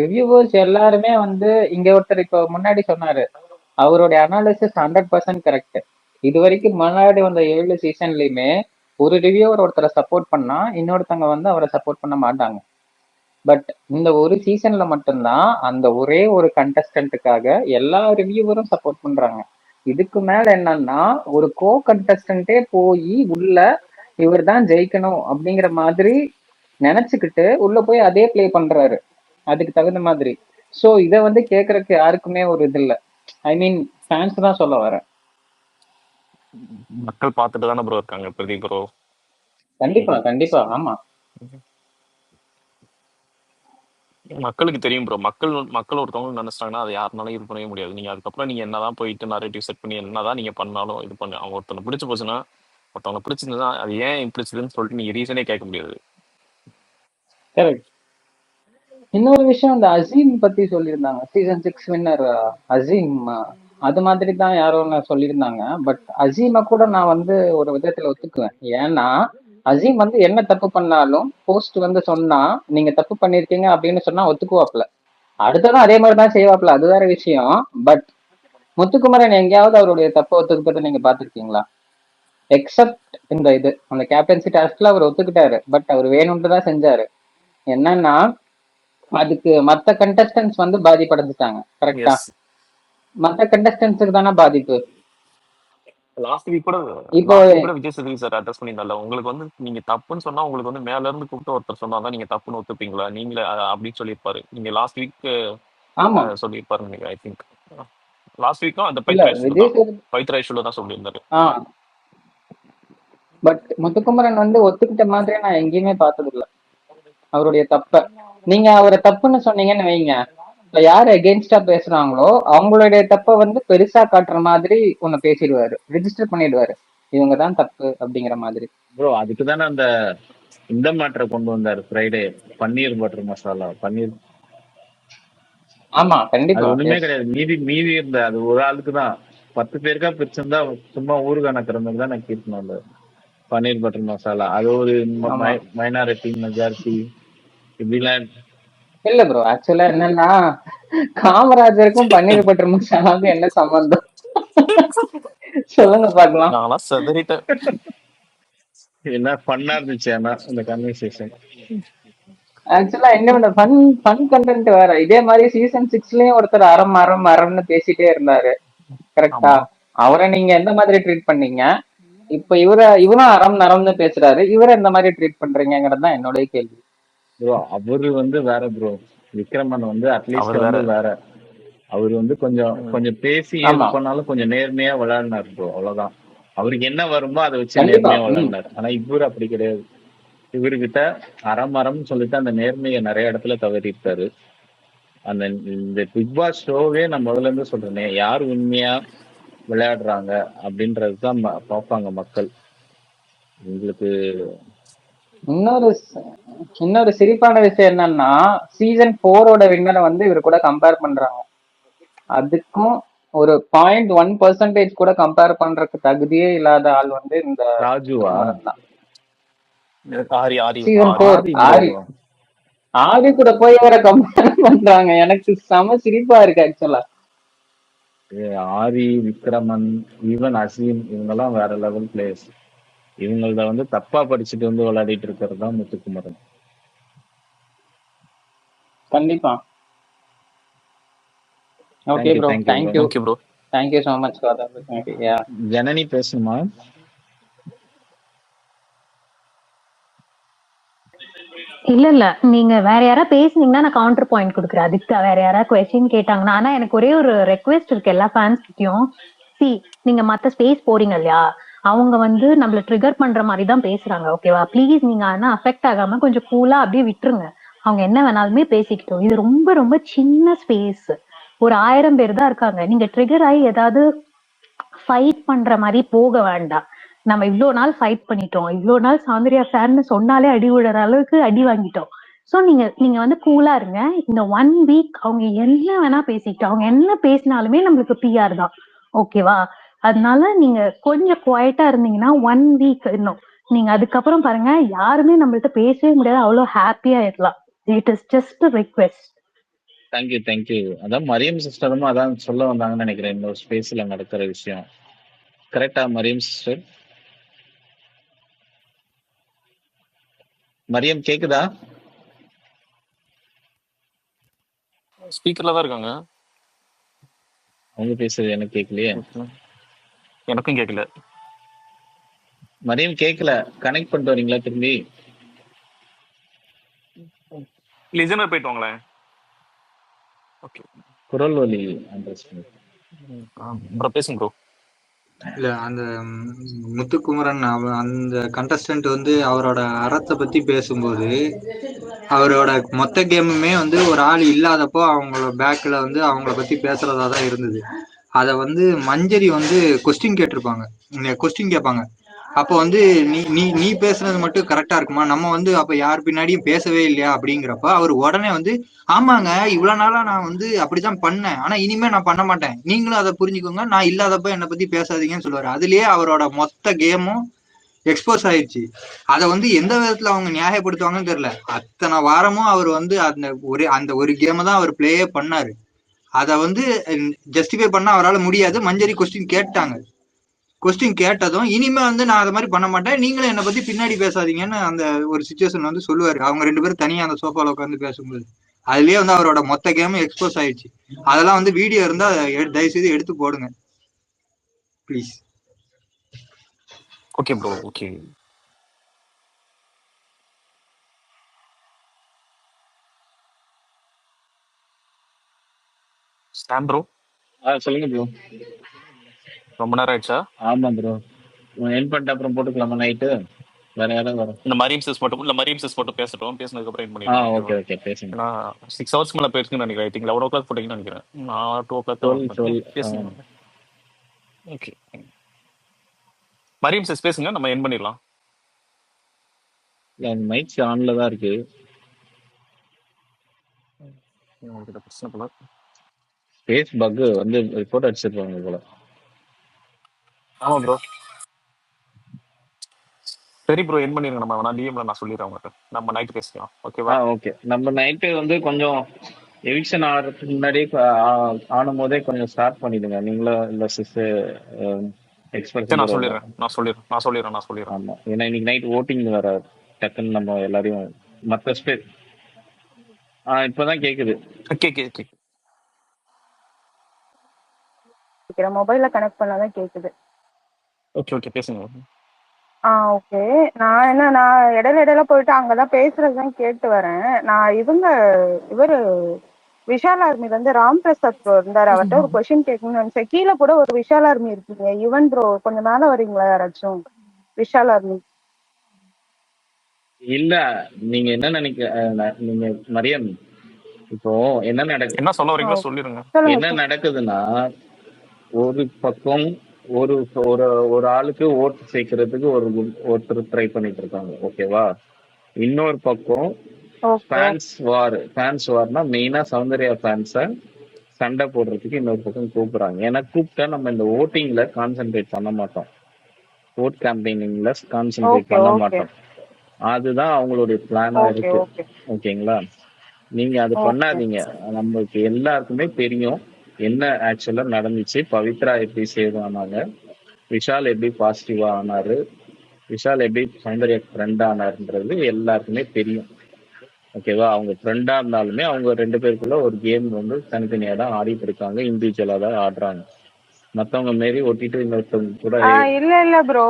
ரிவ்யூவர்ஸ் எல்லாருமே வந்து இங்க ஒருத்தர் இப்போ முன்னாடி சொன்னாரு, அவருடைய அனாலிசிஸ் 100% கரெக்ட். இது வரைக்கும் முன்னாடி வந்த 7 சீசன்லயுமே ஒரு ரிவ்யூவர் ஒருத்தரை சப்போர்ட் பண்ணா இன்னொருத்தவங்க வந்து அவரை சப்போர்ட் பண்ண மாட்டாங்க. பட் இந்த ஒரு சீசன்ல மட்டும்தான் அந்த ஒரே ஒரு கண்டஸ்டன்ட்டுக்காக எல்லா ரிவ்யூவரும் சப்போர்ட் பண்றாங்க. இதுக்கு மேல என்னன்னா ஒரு கோ கண்டஸ்டன்டே போய் உள்ள இவர் தான் ஜெயிக்கணும் அப்படிங்கிற மாதிரி நினைச்சுக்கிட்டு உள்ள போய் அதே ப்ளே பண்றாரு அதுக்கு தகுந்த மாதிரி. சோ இத வந்து கேக்குறதுக்கு யாருக்குமே ஒரு இது இல்ல. ஐ மீன் ஃபேன்ஸ் தான் சொல்ல வரேன். மக்கள் பார்த்துட்டு தானே ப்ரோ இருக்காங்க பிரதீப் ப்ரோ. கண்டிப்பா கண்டிப்பா ஆமா. மக்களுக்கு தெரியும் ப்ரோ. மக்கள் ஒருத்தவங்க நினைச்சிட்டாங்கன்னா அதை யாருனாலும் இது பண்ணவே முடியாது. நீங்க அதுக்கப்புறம் நீங்க என்னதான் போயிட்டு நரேட்டிவ் செட் பண்ணி என்னதான் நீங்க பண்ணாலும் இது பண்ணு. அவங்க ஒருத்தவங்க பிடிச்சு போச்சுன்னா, ஒருத்தவங்க பிடிச்சிருந்தா அது ஏன் பிடிச்சதுன்னு சொல்லிட்டு நீங்க ரீசனே கேட்க முடியாது. கரெக்ட். இன்னொரு விஷயம் இந்த அசீம் பத்தி சொல்லியிருந்தாங்க. சீசன் 6 வின்னர் அசீம் அது மாதிரி தான் யாரோ சொல்லியிருந்தாங்க. பட் அசீமை கூட நான் வந்து ஒரு விதத்துல ஒத்துக்குவேன். ஏன்னா அசீம் வந்து என்ன தப்பு பண்ணாலும் போஸ்ட் வந்து சொன்னா நீங்க தப்பு பண்ணிருக்கீங்க அப்படின்னு சொன்னா ஒத்துக்குவாப்ல. அடுத்ததான் அதே மாதிரி தான் செய்வாப்ல, அது வேற விஷயம். பட் முத்துக்குமரன் எங்கேயாவது அவருடைய தப்பை ஒத்துக்கிட்டதை நீங்க பாத்திருக்கீங்களா? எக்ஸப்ட் இந்த இது அந்த கேப்டன்சி டாஸ்க்ல அவர் ஒத்துக்கிட்டாரு. பட் அவர் வேணும்னு தான் செஞ்சாரு. என்னன்னா அதுக்கு மத்த கண்டஸ்டன்ஸ் வந்து பாதிப்படைஞ்சிட்டாங்க. கரெக்டா? எஸ். மத்த கண்டஸ்டன்ஸுக்கு தானே பாதிப்பு. லாஸ்ட் வீக் கூட இப்போ விஜய் சேதுபதி சார் அட்ரஸ் பண்ணியிருந்தால, உங்களுக்கு வந்து நீங்க தப்புன்னு சொன்னா உங்களுக்கு வந்து மேல இருந்து கூப்பிட்டு ஒருத்தர் சொன்னாதான் நீங்க தப்புன்னு ஒத்துப்பீங்களா நீங்களே அப்படின்னு சொல்லியிருப்பாரு. நீங்க லாஸ்ட் வீக் ஆமா சொல்லியிருப்பாரு நினைக்கிறேன். ஐ திங்க் லாஸ்ட் வீக்கும் அந்த இல்ல விஜய் பைத்ரா இஷ்யூல தான் சொல்லியிருந்தாரு. பட் முத்துக்குமரன் வந்து ஒத்துக்கிட்ட மாதிரியே நான் எங்கேயுமே பார்த்தது இல்ல அவருடைய தப்ப. நீங்க அவரை தப்புன்னு சொன்னீங்கன்னு வைங்க, இப்ப யாரு எகெயின்ஸ்டா பேசுறாங்களோ அவங்களுடைய தப்ப வந்து பெருசா காட்டுற மாதிரி ஒண்ணு பேசிடுவாரு, ரெஜிஸ்டர் பண்ணிடுவாரு, இவங்கதான் தப்பு அப்படிங்கிற மாதிரி. ப்ரோ அதுக்கு தானே அந்த இந்த மேட்டரை கொண்டு வந்தாரு ஃப்ரைடே, பன்னீர் பட்டர் மசாலா. பன்னீர் ஆமா கண்டிப்பா. அது ஒண்ணுமே கிடையாது. மீதி இருந்த அது ஒரு ஆளுக்கு தான். 10 பேருக்கா பிரிச்சிருந்தா சும்மா ஊருக்கு நக்கிற மாதிரி தான் நான் கீர்த்தணும். அந்த பன்னீர் பட்டர் மசாலா அது ஒரு மைனாரிட்டி மெஜாரிட்டி இப்படிலாம் இல்ல ப்ரோ, ஆக்சுவலா என்னன்னா காமராஜருக்கும் பன்னீர் பட்டர் மசாலாவுக்கும் என்ன சம்பந்தம் சொல்லுங்க பாக்கலாம். நான் செதறிட்டேன். என்ன ஃபன்னா இருந்துச்சு ஆனா இந்த கன்வர்சேஷன். ஆக்சுவலா என்ன ஃபன் கண்டென்ட் வேற. இதே மாதிரி சீசன் 6லயும் ஒருத்தர் அறம்னு பேசிட்டே இருந்தாரு. கரெக்டா? அவரை நீங்க எந்த மாதிரி ட்ரீட் பண்ணீங்க? இப்ப இவரும் நரம்னு பேசுறாரு, இவரை எந்த மாதிரி ட்ரீட் பண்றீங்கிறது தான் என்னோட கேள்வி. ப்ரோ அவரு வந்து வேற ப்ரோ. விக்ரமன் வந்து அட்லீஸ்ட் வந்து வேற. அவரு வந்து கொஞ்சம் பேசி இது பண்ணாலும் கொஞ்சம் நேர்மையா விளையாடினாரு ப்ரோ, அவ்வளவுதான். அவருக்கு என்ன வருமோ அதை வச்சு நேர்மையா விளையாடினாரு. ஆனா இவரு அப்படி கிடையாது. இவர்கிட்ட அறமரம்னு சொல்லிட்டு அந்த நேர்மையை நிறைய இடத்துல தவறிட்டாரு. அந்த இந்த பிக் பாஸ் ஷோவே நான் முதல்ல இருந்து சொல்றேனே, யார் உண்மையா விளையாடுறாங்க அப்படின்றதுதான் பார்ப்பாங்க மக்கள். உங்களுக்கு இன்னொரு சிரிப்பான விஷயம் என்னன்னா, சீசன் 4ஓட வின்னரை வந்து இவர் கூட கம்பேர் பண்றாங்க. அதுக்கும் ஒரு 0.1% கூட கம்பேர் பண்றதுக்கு தகுதியே இல்லாத ஆள் வந்து இந்த ராஜுவா. சீசன் 4 ஆரி கூட போய் அவரை கம்பேர் பண்றாங்க. எனக்கு செம சிரிப்பா இருக்கு ஆக்சுவலா. ஆரி, விக்ரமன், ஈவன் அசீம் இவங்கெல்லாம் வேற லெவல் பிளேயர்ஸ். இவங்கள வந்து தப்பா படிச்சுட்டு வந்து விளையாடிட்டு இருக்கிறது தான் முத்துக்குமரன். கண்டிப்பா. Okay bro, thank you so much for the opportunity. Janani பேசுமா? இல்ல நீங்க வேற யாரா பேசுனீங்கன்னா நான் கவுண்டர் பாயிண்ட் கொடுக்குறேன். அதுக்கு வேற யாரா கொஸ்டின் கேட்டாங்கன்னா, ஆனா எனக்கு ஒரே ஒரு ரெக்வெஸ்ட் இருக்கு எல்லா ஃபேன்ஸ் கிட்டயும். நீங்க மத்த ஸ்பேஸ் போறீங்க இல்லையா, அவங்க வந்து நம்மள ட்ரிகர் பண்ற மாதிரி தான் பேசுறாங்க. ஓகேவா? ப்ளீஸ் நீங்க ஆனா அஃபெக்ட் ஆகாம கொஞ்சம் கூலா அப்படியே விட்டுருங்க. அவங்க என்ன வேணாலுமே பேசிக்கிட்டோம். இது ரொம்ப ரொம்ப சின்ன ஸ்பேஸ், ஒரு 1000 பேர் தான் இருக்காங்க. நீங்க ட்ரிகர் ஆகி ஏதாவது ஃபைட் பண்ற மாதிரி போக வேண்டாம். நம்ம இவ்வளவு நாள் ஃபைட் பண்ணிட்டோம், இவ்வளவு நாள் சௌந்தர்யா ஃபேர்னு சொன்னாலே அடி விடுற அளவுக்கு அடி வாங்கிட்டோம். சோ நீங்க வந்து கூலா இருங்க. இந்த 1 வீக் அவங்க என்ன வேணா பேசிக்கிட்டோம், அவங்க என்ன பேசினாலுமே நம்மளுக்கு பிஆர் தான். ஓகேவா? அதனால நீங்க கொஞ்சம் குவைட்டா இருந்தீங்கன்னா 1 வீக் இன்னும் நீங்க அதுக்கப்புறம் பாருங்க, யாருமே நம்மள்ட்ட பேசவே முடியாது, அவ்வளவு ஹாப்பியா இருக்கலாம். It is just request. Thank you. அதான் மரியம் சிஸ்டரும் அதான் சொல்ல வந்தாங்கன்னு நினைக்கிறேன். இந்த ஸ்பேஸ்ல நடக்கிற விஷயம் கரெக்டா மரியம் சிஸ்டர்? மரியம் கேக்குதா? ஸ்பீக்கர்ல தான் இருக்காங்க. அவங்க பேசுறது எனக்கு கேட்கலையே. எனக்கும் கேட்கல. மரியம் கேட்கல. கனெக்ட் பண்ணிட்டு வரீங்களா திரும்பி? லிஜனர் போயிட்டு வாங்களேன். ஓகே குரல் வலி அண்டர்ஸ்டாண்ட். ப்ரோ பேசுங்க ப்ரோ. இல்ல அந்த முத்துக்குமரன் அந்த கண்டஸ்டன்ட் வந்து அவரோட அறத்தை பத்தி பேசும்போது அவரோட மொத்த கேமுமே வந்து ஒரு ஆள் இல்லாதப்போ அவங்களோட பேக்ல வந்து அவங்கள பத்தி பேசுறதா தான் இருந்தது. அதை வந்து மஞ்சரி வந்து கொஸ்டின் கேட்டிருப்பாங்க, கொஸ்டின் கேட்பாங்க. அப்போ வந்து நீ நீ நீ பேசுனது மட்டும் கரெக்டா இருக்குமா, நம்ம வந்து அப்ப யார் பின்னாடியும் பேசவே இல்லையா அப்படிங்கிறப்ப அவர் உடனே வந்து ஆமாங்க இவ்வளவு நாளா நான் வந்து அப்படிதான் பண்ணேன், ஆனா இனிமே நான் பண்ண மாட்டேன், நீங்களும் அதை புரிஞ்சுக்கோங்க, நான் இல்லாதப்ப என்னை பத்தி பேசாதீங்கன்னு சொல்லுவாரு. அதுலயே அவரோட மொத்த கேமும் எக்ஸ்போஸ் ஆயிடுச்சு. அதை வந்து எந்த விதத்துல அவங்க நியாயப்படுத்துவாங்கன்னு தெரியல. அத்தனை வாரமும் அவர் வந்து அந்த ஒரு கேமை தான் அவர் பிளேயே பண்ணாரு. அதை வந்து ஜஸ்டிஃபை பண்ண அவரால் முடியாது. மஞ்சரி கொஸ்டின் கேட்டாங்க, கொஸ்டின் கேட்டதும் இனிமே வந்து நான் அதை மாதிரி பண்ண மாட்டேன், நீங்களும் என்னை பத்தி பின்னாடி பேசாதீங்கன்னு அந்த ஒரு சுச்சுவேஷன் வந்து சொல்லுவாரு. அவங்க 2 பேரும் தனியா அந்த சோஃபால உட்காந்து பேசும்போது அதுலயே வந்து அவரோட மொத்த கேமும் எக்ஸ்போஸ் ஆயிடுச்சு. அதெல்லாம் வந்து வீடியோ இருந்தா தயவு செய்து எடுத்து போடுங்க please. Okay bro okay. Sam bro சொல்லுங்க ப்ரோ. ரொம்ப நேரம் ஆயிடுச்சா? ஆமா ப்ரோ, என் பண்ணிட்டு அப்புறம் போட்டுக்கலாமா நைட்டு? வேற யாரும் வரும்? இந்த மரியம் சிஸ் மட்டும் பேசட்டும். பேசினதுக்கு அப்புறம் எண்ட் பண்ணிடலாம். ஓகே ஓகே பேசுங்க. ஏன்னா 6 ஹவர்ஸ் மேல போயிருக்குன்னு நினைக்கிறேன். ஐ திங்க் 11 o'clock போட்டீங்கன்னு நினைக்கிறேன். நான் 2 o'clock தான் வந்தேன். பேசுங்க. ஓகே மரியம் சிஸ் பேசுங்க, நம்ம எண்ட் பண்ணிடலாம். மைக் ஆன்ல தான் இருக்கு. பிரச்சனை போல ஃபேஸ் பக் வந்து ரிப்போர்ட் அடிச்சிருப்பாங்க போல. ஆமா ப்ரோ. சரி ப்ரோ எண்ட் பண்ணிருங்க. நம்ம நான் டிஎம்ல நான் சொல்லிடுறேன் உங்களுக்கு. நம்ம நைட் பேசலாம். ஓகேவா? ஓகே. நம்ம நைட்டு வந்து கொஞ்சம் எவிக்ஷன் ஆகிறதுக்கு முன்னாடி ஆனும் போதே கொஞ்சம் ஸ்டார்ட் பண்ணிடுங்க நீங்களும். இல்ல சிஸ் எக்ஸ்பர்ட் நான் சொல்லிடுறேன். ஆமா, ஏன்னா இன்னைக்கு நைட் ஓட்டிங் வேற, டக்குன்னு நம்ம எல்லாரையும் மற்ற ஸ்பேஸ். இப்பதான் கேக்குது. மொபைல்ல கனெக்ட் பண்ணாதான் கேக்குது. ஓகே பேசுங்க. ஓகே. நான் இடையில போயிட்டு அங்கதான் பேசுறதுதான் கேட்டு வரேன். நான் இவரு விஷால் ஆர்மி வந்து ராம் பிரசாத் ப்ரோ இருந்தாரு, அவர்கிட்ட ஒரு கொஸ்டின் கேட்கணும்னு நினைச்சேன். கீழே கூட ஒரு விஷால் ஆர்மி இருக்கீங்க. யுவன் ப்ரோ கொஞ்சம் மேல வரீங்களா யாராச்சும்? விஷால் ஆர்மி இல்ல, நீங்க என்ன நீங்க மரியம், இப்போ என்ன சொல்ல வரீங்களோ சொல்லிருங்க. என்ன நடக்குதுன்னா, ஒரு பக்கம் ஒரு ஆளுக்கு ஓட்டு சேர்க்கறதுக்கு ஒருத்தர் ட்ரை பண்ணிட்டு இருக்காங்க, ஓகேவா? இன்னொரு பக்கம் ஃபேன்ஸ் வார்னா மெயினா சௌந்தர்யா ஃபேன்ஸ சண்டை போடுறதுக்கு இன்னொரு பக்கம் கூப்பிடுறாங்க. ஏன்னா கூப்பிட்டா நம்ம இந்த ஓட்டிங்ல கான்சென்ட்ரேட் பண்ண மாட்டோம், ஓட் கேம்பெயினிங்ல கான்சென்ட்ரேட் பண்ண மாட்டோம். அதுதான் அவங்களுடைய பிளானா இருக்கு, ஓகேங்களா? நீங்க அது பண்ணாதீங்க. நம்மளுக்கு எல்லாருக்குமே தெரியும் என்ன ஆக்சுவலா நடந்துச்சு. பவித்ரா எப்படி சேவ் ஆனாங்க, விஷால் எப்படி பாசிட்டிவா ஆனாரு, விஷால் எப்படி சௌந்தர்யா ஃப்ரெண்ட் ஆனாருன்றது எல்லாருக்குமே தெரியும், ஓகேவா? அவங்க ஃப்ரெண்டா இருந்தாலுமே அவங்க 2 பேருக்குள்ள ஒரு கேம் வந்து தனித்தனியா தான் ஆடிட்டு இருக்காங்க, இண்டிவிஜுவலா தான் ஆடுறாங்க. மத்தவங்க மாரி ஒட்டிட்டு இன்னொருத்தவங்க கூட இல்ல ப்ரோ,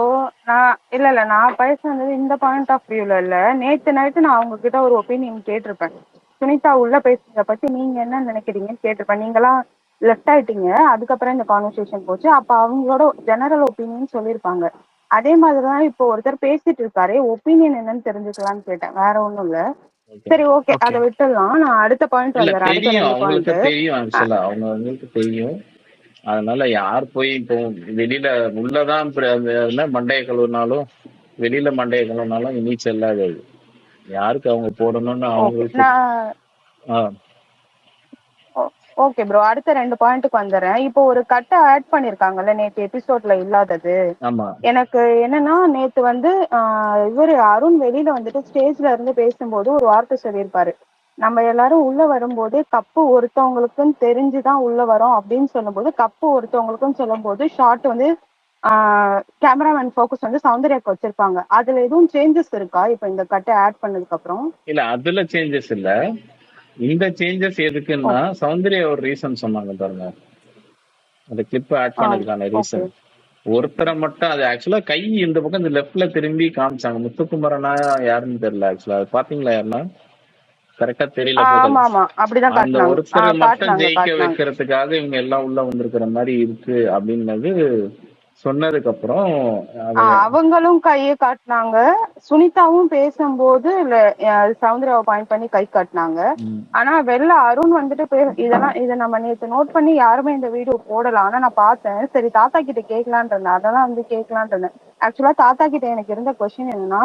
நான் பேசுனது இந்த பாயிண்ட் ஆஃப் வியூல இல்ல. நேத்து நைட்டு நான் அவங்க கிட்ட ஒரு ஒப்பீனியன் கேட்டிருப்பேன். சுனிதா உள்ள பேசுறத பத்தி நீங்க என்ன நினைக்கிறீங்கன்னு கேட்டிருப்பேன். நீங்களாம் லெஃப்ட் ஆயிட்டீங்க, அதுக்கப்புறம் இந்த கான்வர்சேஷன் போச்சு. அப்ப அவங்களோட ஜெனரல் ஒப்பீனியன் சொல்லியிருப்பாங்க. அதே மாதிரிதான் இப்போ ஒருத்தர் பேசிட்டு இருக்காரு, ஒப்பீனியன் என்னன்னு தெரிஞ்சுக்கலாம்னு கேட்டேன், வேற ஒண்ணும் இல்ல. சரி ஓகே, அதை விட்டுடலாம். நான் அடுத்த பாயிண்ட் வந்துடுறேன். அடுத்த 2 பாயிண்ட் தெரியும் ஆக்சுவலா, அவங்களுக்கு தெரியும். அதனால யார் போய் இப்போ வெளியில உள்ளதான் மண்டைய கழுவுனாலும் வெளியில மண்டைய கழுவுனாலும் இனி செல்லாது. யாருக்கு அவங்க போடணும்னு அவங்களுக்கு. ஓகே ப்ரோ, அடுத்த 2 பாயிண்ட்டுக்கு வந்துடுறேன். இப்போ ஒரு கட்டை ஆட் பண்ணிருக்காங்கல்ல நேத்து எபிசோட்ல இல்லாதது. எனக்கு என்னன்னா, நேத்து வந்து இவரு அருண் வெளியில வந்துட்டு ஸ்டேஜ்ல இருந்து பேசும்போது ஒரு வார்த்தை சொல்லியிருப்பாரு, நம்ம எல்லாரும் உள்ள வரும்போது கப்பு ஒருத்தவங்களுக்குன்னு தெரிஞ்சுதான் உள்ள வரோம் அப்படின்னு சொல்லும்போது, கப்பு ஒருத்தவங்களுக்குன்னு சொல்லும் போது ஷார்ட் வந்து கேமராமேன் ஃபோக்கஸ் வந்து சௌந்தர்யாக்கு வச்சிருப்பாங்க. அதுல எதுவும் சேஞ்சஸ் இருக்கா இப்ப இந்த கட்டை ஆட் பண்ணதுக்கு அப்புறம்? இல்ல, அதுல சேஞ்சஸ் இல்ல. இந்த சேஞ்சஸ் எதுக்குன்னா சௌந்தர்யா ஒரு ரீசன் சொன்னாங்க பாருங்க, அந்த கிளிப் ஆட் பண்ணதுக்கான ரீசன். ஒருத்தரை மட்டும் அது ஆக்சுவலா கை இந்த பக்கம் இந்த லெஃப்ட்ல திரும்பி காமிச்சாங்க. முத்துக்குமரனா யாருன்னு தெரியல ஆக்சுவலா, அது பாத்தீங்களா யாருன்னா? கரெக்டா தெரியல ஆமா போதல். ஆமா அப்படிதான் அந்த காட்டினாங்க. ஒருத்தரை மட்டும் காட்டினாங்க ஜெயிக்க காட்டினாங்க. வைக்கிறதுக்காக இவங்க எல்லாம் உள்ள வந்திருக்கிற மாதிரி இருக்கு அப்படின்னது சொன்னதுக்கு அப்புறம் அது அவங்களும் கையை காட்டினாங்க. சுனிதாவும் பேசும்போது சௌந்தர்யாவை பாயிண்ட் பண்ணி கை காட்டினாங்க. ஆனா வெளில அருண் வந்துட்டு இதெல்லாம் இதை நம்ம நேற்று நோட் பண்ணி யாருமே இந்த வீடியோ போடலாம். ஆனா நான் பார்த்தேன், சரி தாத்தா கிட்ட கேட்கலான் இருந்தேன். அதெல்லாம் வந்து கேட்கலான் இருந்தேன். ஆக்சுவலா தாத்தா கிட்ட எனக்கு இருந்த கொஸ்டின் என்னன்னா,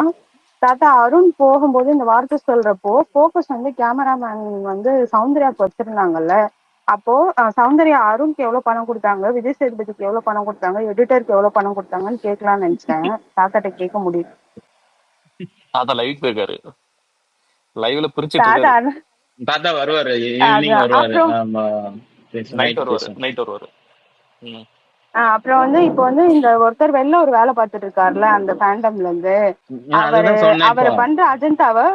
தாத்தா அருண் போகும்போது இந்த வார்த்தை சொல்றப்போ போக்கஸ் வந்து கேமராமேன் வந்து சௌந்தர்யாவுக்கு வச்சிருந்தாங்கல்ல, அப்போ சௌந்தர்யா அருண்க்கு எவ்வளவு பணம் கொடுத்தாங்க, விஜய் சேதுபதிக்கு எவ்வளவு பணம் கொடுத்தாங்க, எடிட்டருக்கு எவ்வளவு பணம் கொடுத்தாங்கன்னு கேட்கலாம்னு நினைச்சேன். தாத்தாட்ட கேட்க முடியும். தாத்தா லைவ் போயிருக்காரு, லைவ்ல பிரிச்சுட்டு தாத்தா இருக்காரு. தாத்தா வருவாரு, ஈவினிங் வருவாரு, நைட் வருவாரு. அப்புறம் வந்து இப்போ வந்து இந்த ஒருத்தர் வெளில ஒரு வேலை பார்த்துட்டு இருக்காருல்ல அந்த ஃபேண்டம்ல இருந்து, அவரு பண்ற அஜெண்டாவை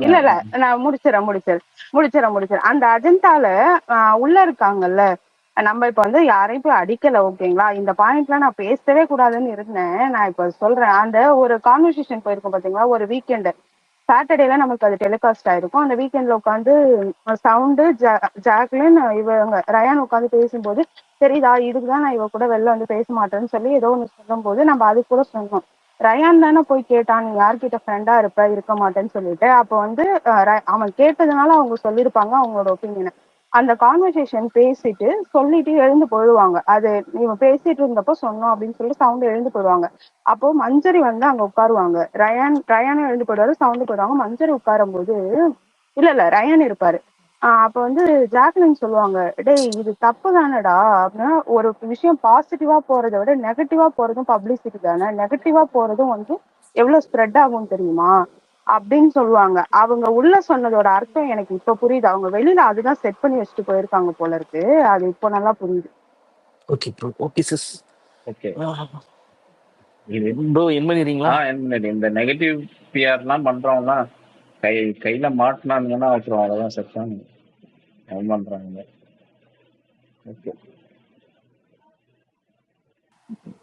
இல்ல இல்ல நான் முடிச்சிடறேன். அந்த அஜெண்டால உள்ள இருக்காங்கல்ல, நம்ம இப்ப வந்து யாரையும் போய் அடிக்கல, ஓகேங்களா? இந்த பாயிண்ட்லாம் நான் பேசவே கூடாதுன்னு இருந்தேன். நான் இப்ப சொல்றேன். அந்த ஒரு கான்வர்சேஷன் போயிருக்கோம் பாத்தீங்களா, ஒரு வீக்கெண்ட் சாட்டர்டேல நமக்கு அது டெலிகாஸ்ட் ஆயிருக்கும். அந்த வீக்கெண்ட்ல உட்காந்து சவுண்டு ஜாக்லின் இவங்க ரயான் உட்காந்து பேசும்போது, சரிதா இதுக்குதான் நான் இவ கூட வெளில வந்து பேச மாட்டேன்னு சொல்லி ஏதோ ஒண்ணு சொல்லும் போது நம்ம அது கூட சொன்னோம். ரயான் தானே போய் கேட்டான், நீ யார்கிட்ட ஃப்ரெண்டா இருக்க மாட்டேன்னு சொல்லிட்டு. அப்போ வந்து அவன் கேட்டதுனால அவங்க சொல்லியிருப்பாங்க அவங்களோட ஒப்பீனியனை. அந்த கான்வர்சேஷன் பேசிட்டு சொல்லிட்டு எழுந்து போயிடுவாங்க. அது இவன் பேசிட்டு இருந்தப்போ சொன்னோம் அப்படின்னு சொல்லி சவுண்ட் எழுந்து போயிடுவாங்க. அப்போ மஞ்சரி வந்து அங்க உட்காருவாங்க. ரயானும் எழுந்து போயிடுவாரு, சவுண்டு போயிடுவாங்க. மஞ்சரி உட்காரும் போது இல்ல ரயான் இருப்பாரு. அப்ப வந்து ஜாக்லின் சொல்லுவாங்க, டேய் இது தப்பு தானடா. அப்படின்னா ஒரு விஷயம் பாசிட்டிவா போறதை விட நெகட்டிவா போறதும் பப்ளிசிட்டி தானே, நெகட்டிவா போறதும் வந்து எவ்வளவு ஸ்ப்ரெட் ஆகும் தெரியுமா அப்படின்னு சொல்லுவாங்க. அவங்க உள்ள சொன்னதோட அர்த்தம் எனக்கு இப்ப புரியுது. அவங்க வெளியில அதுதான் செட் பண்ணி வச்சுட்டு போயிருக்காங்க போல இருக்கு. அது இப்போ நல்லா புரியுது. Okay bro, okay sis. Okay bro என் பண்ணிடுறீங்களா? இந்த நெகட்டிவ் பிஆர்லாம் பண்றவங்க கையில மாட்டினாங்கன்னா அப்புறம் அவ்வளவுதான் செட்டாங்க பண்றாங்க. ஓகே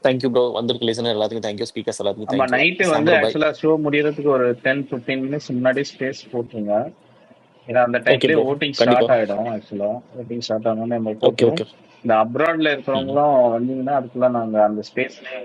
தேங்க்யூ ப்ரோ, வந்திருக்கு லிசனர் எல்லாத்துக்கும் தேங்க்யூ, ஸ்பீக்கர்ஸ் எல்லாத்துக்கும் தேங்க்யூ. நைட்டு வந்து ஆக்சுவலா ஷோ முடியறதுக்கு ஒரு 10-15 மினிட்ஸ் முன்னாடி ஸ்பேஸ் போட்டுருங்க. ஏன்னா அந்த டைம்லயே ஓட்டிங் ஸ்டார்ட் ஆயிடும். ஆக்சுவலா ஓட்டிங் ஸ்டார்ட் ஆகணும்னு நம்ம போட்டுருவோம். இந்த அப்ராட்ல இருக்கிறவங்களும் வந்தீங்கன்னா அதுக்குள்ள நாங்க அந்த ஸ்பேஸ்லயே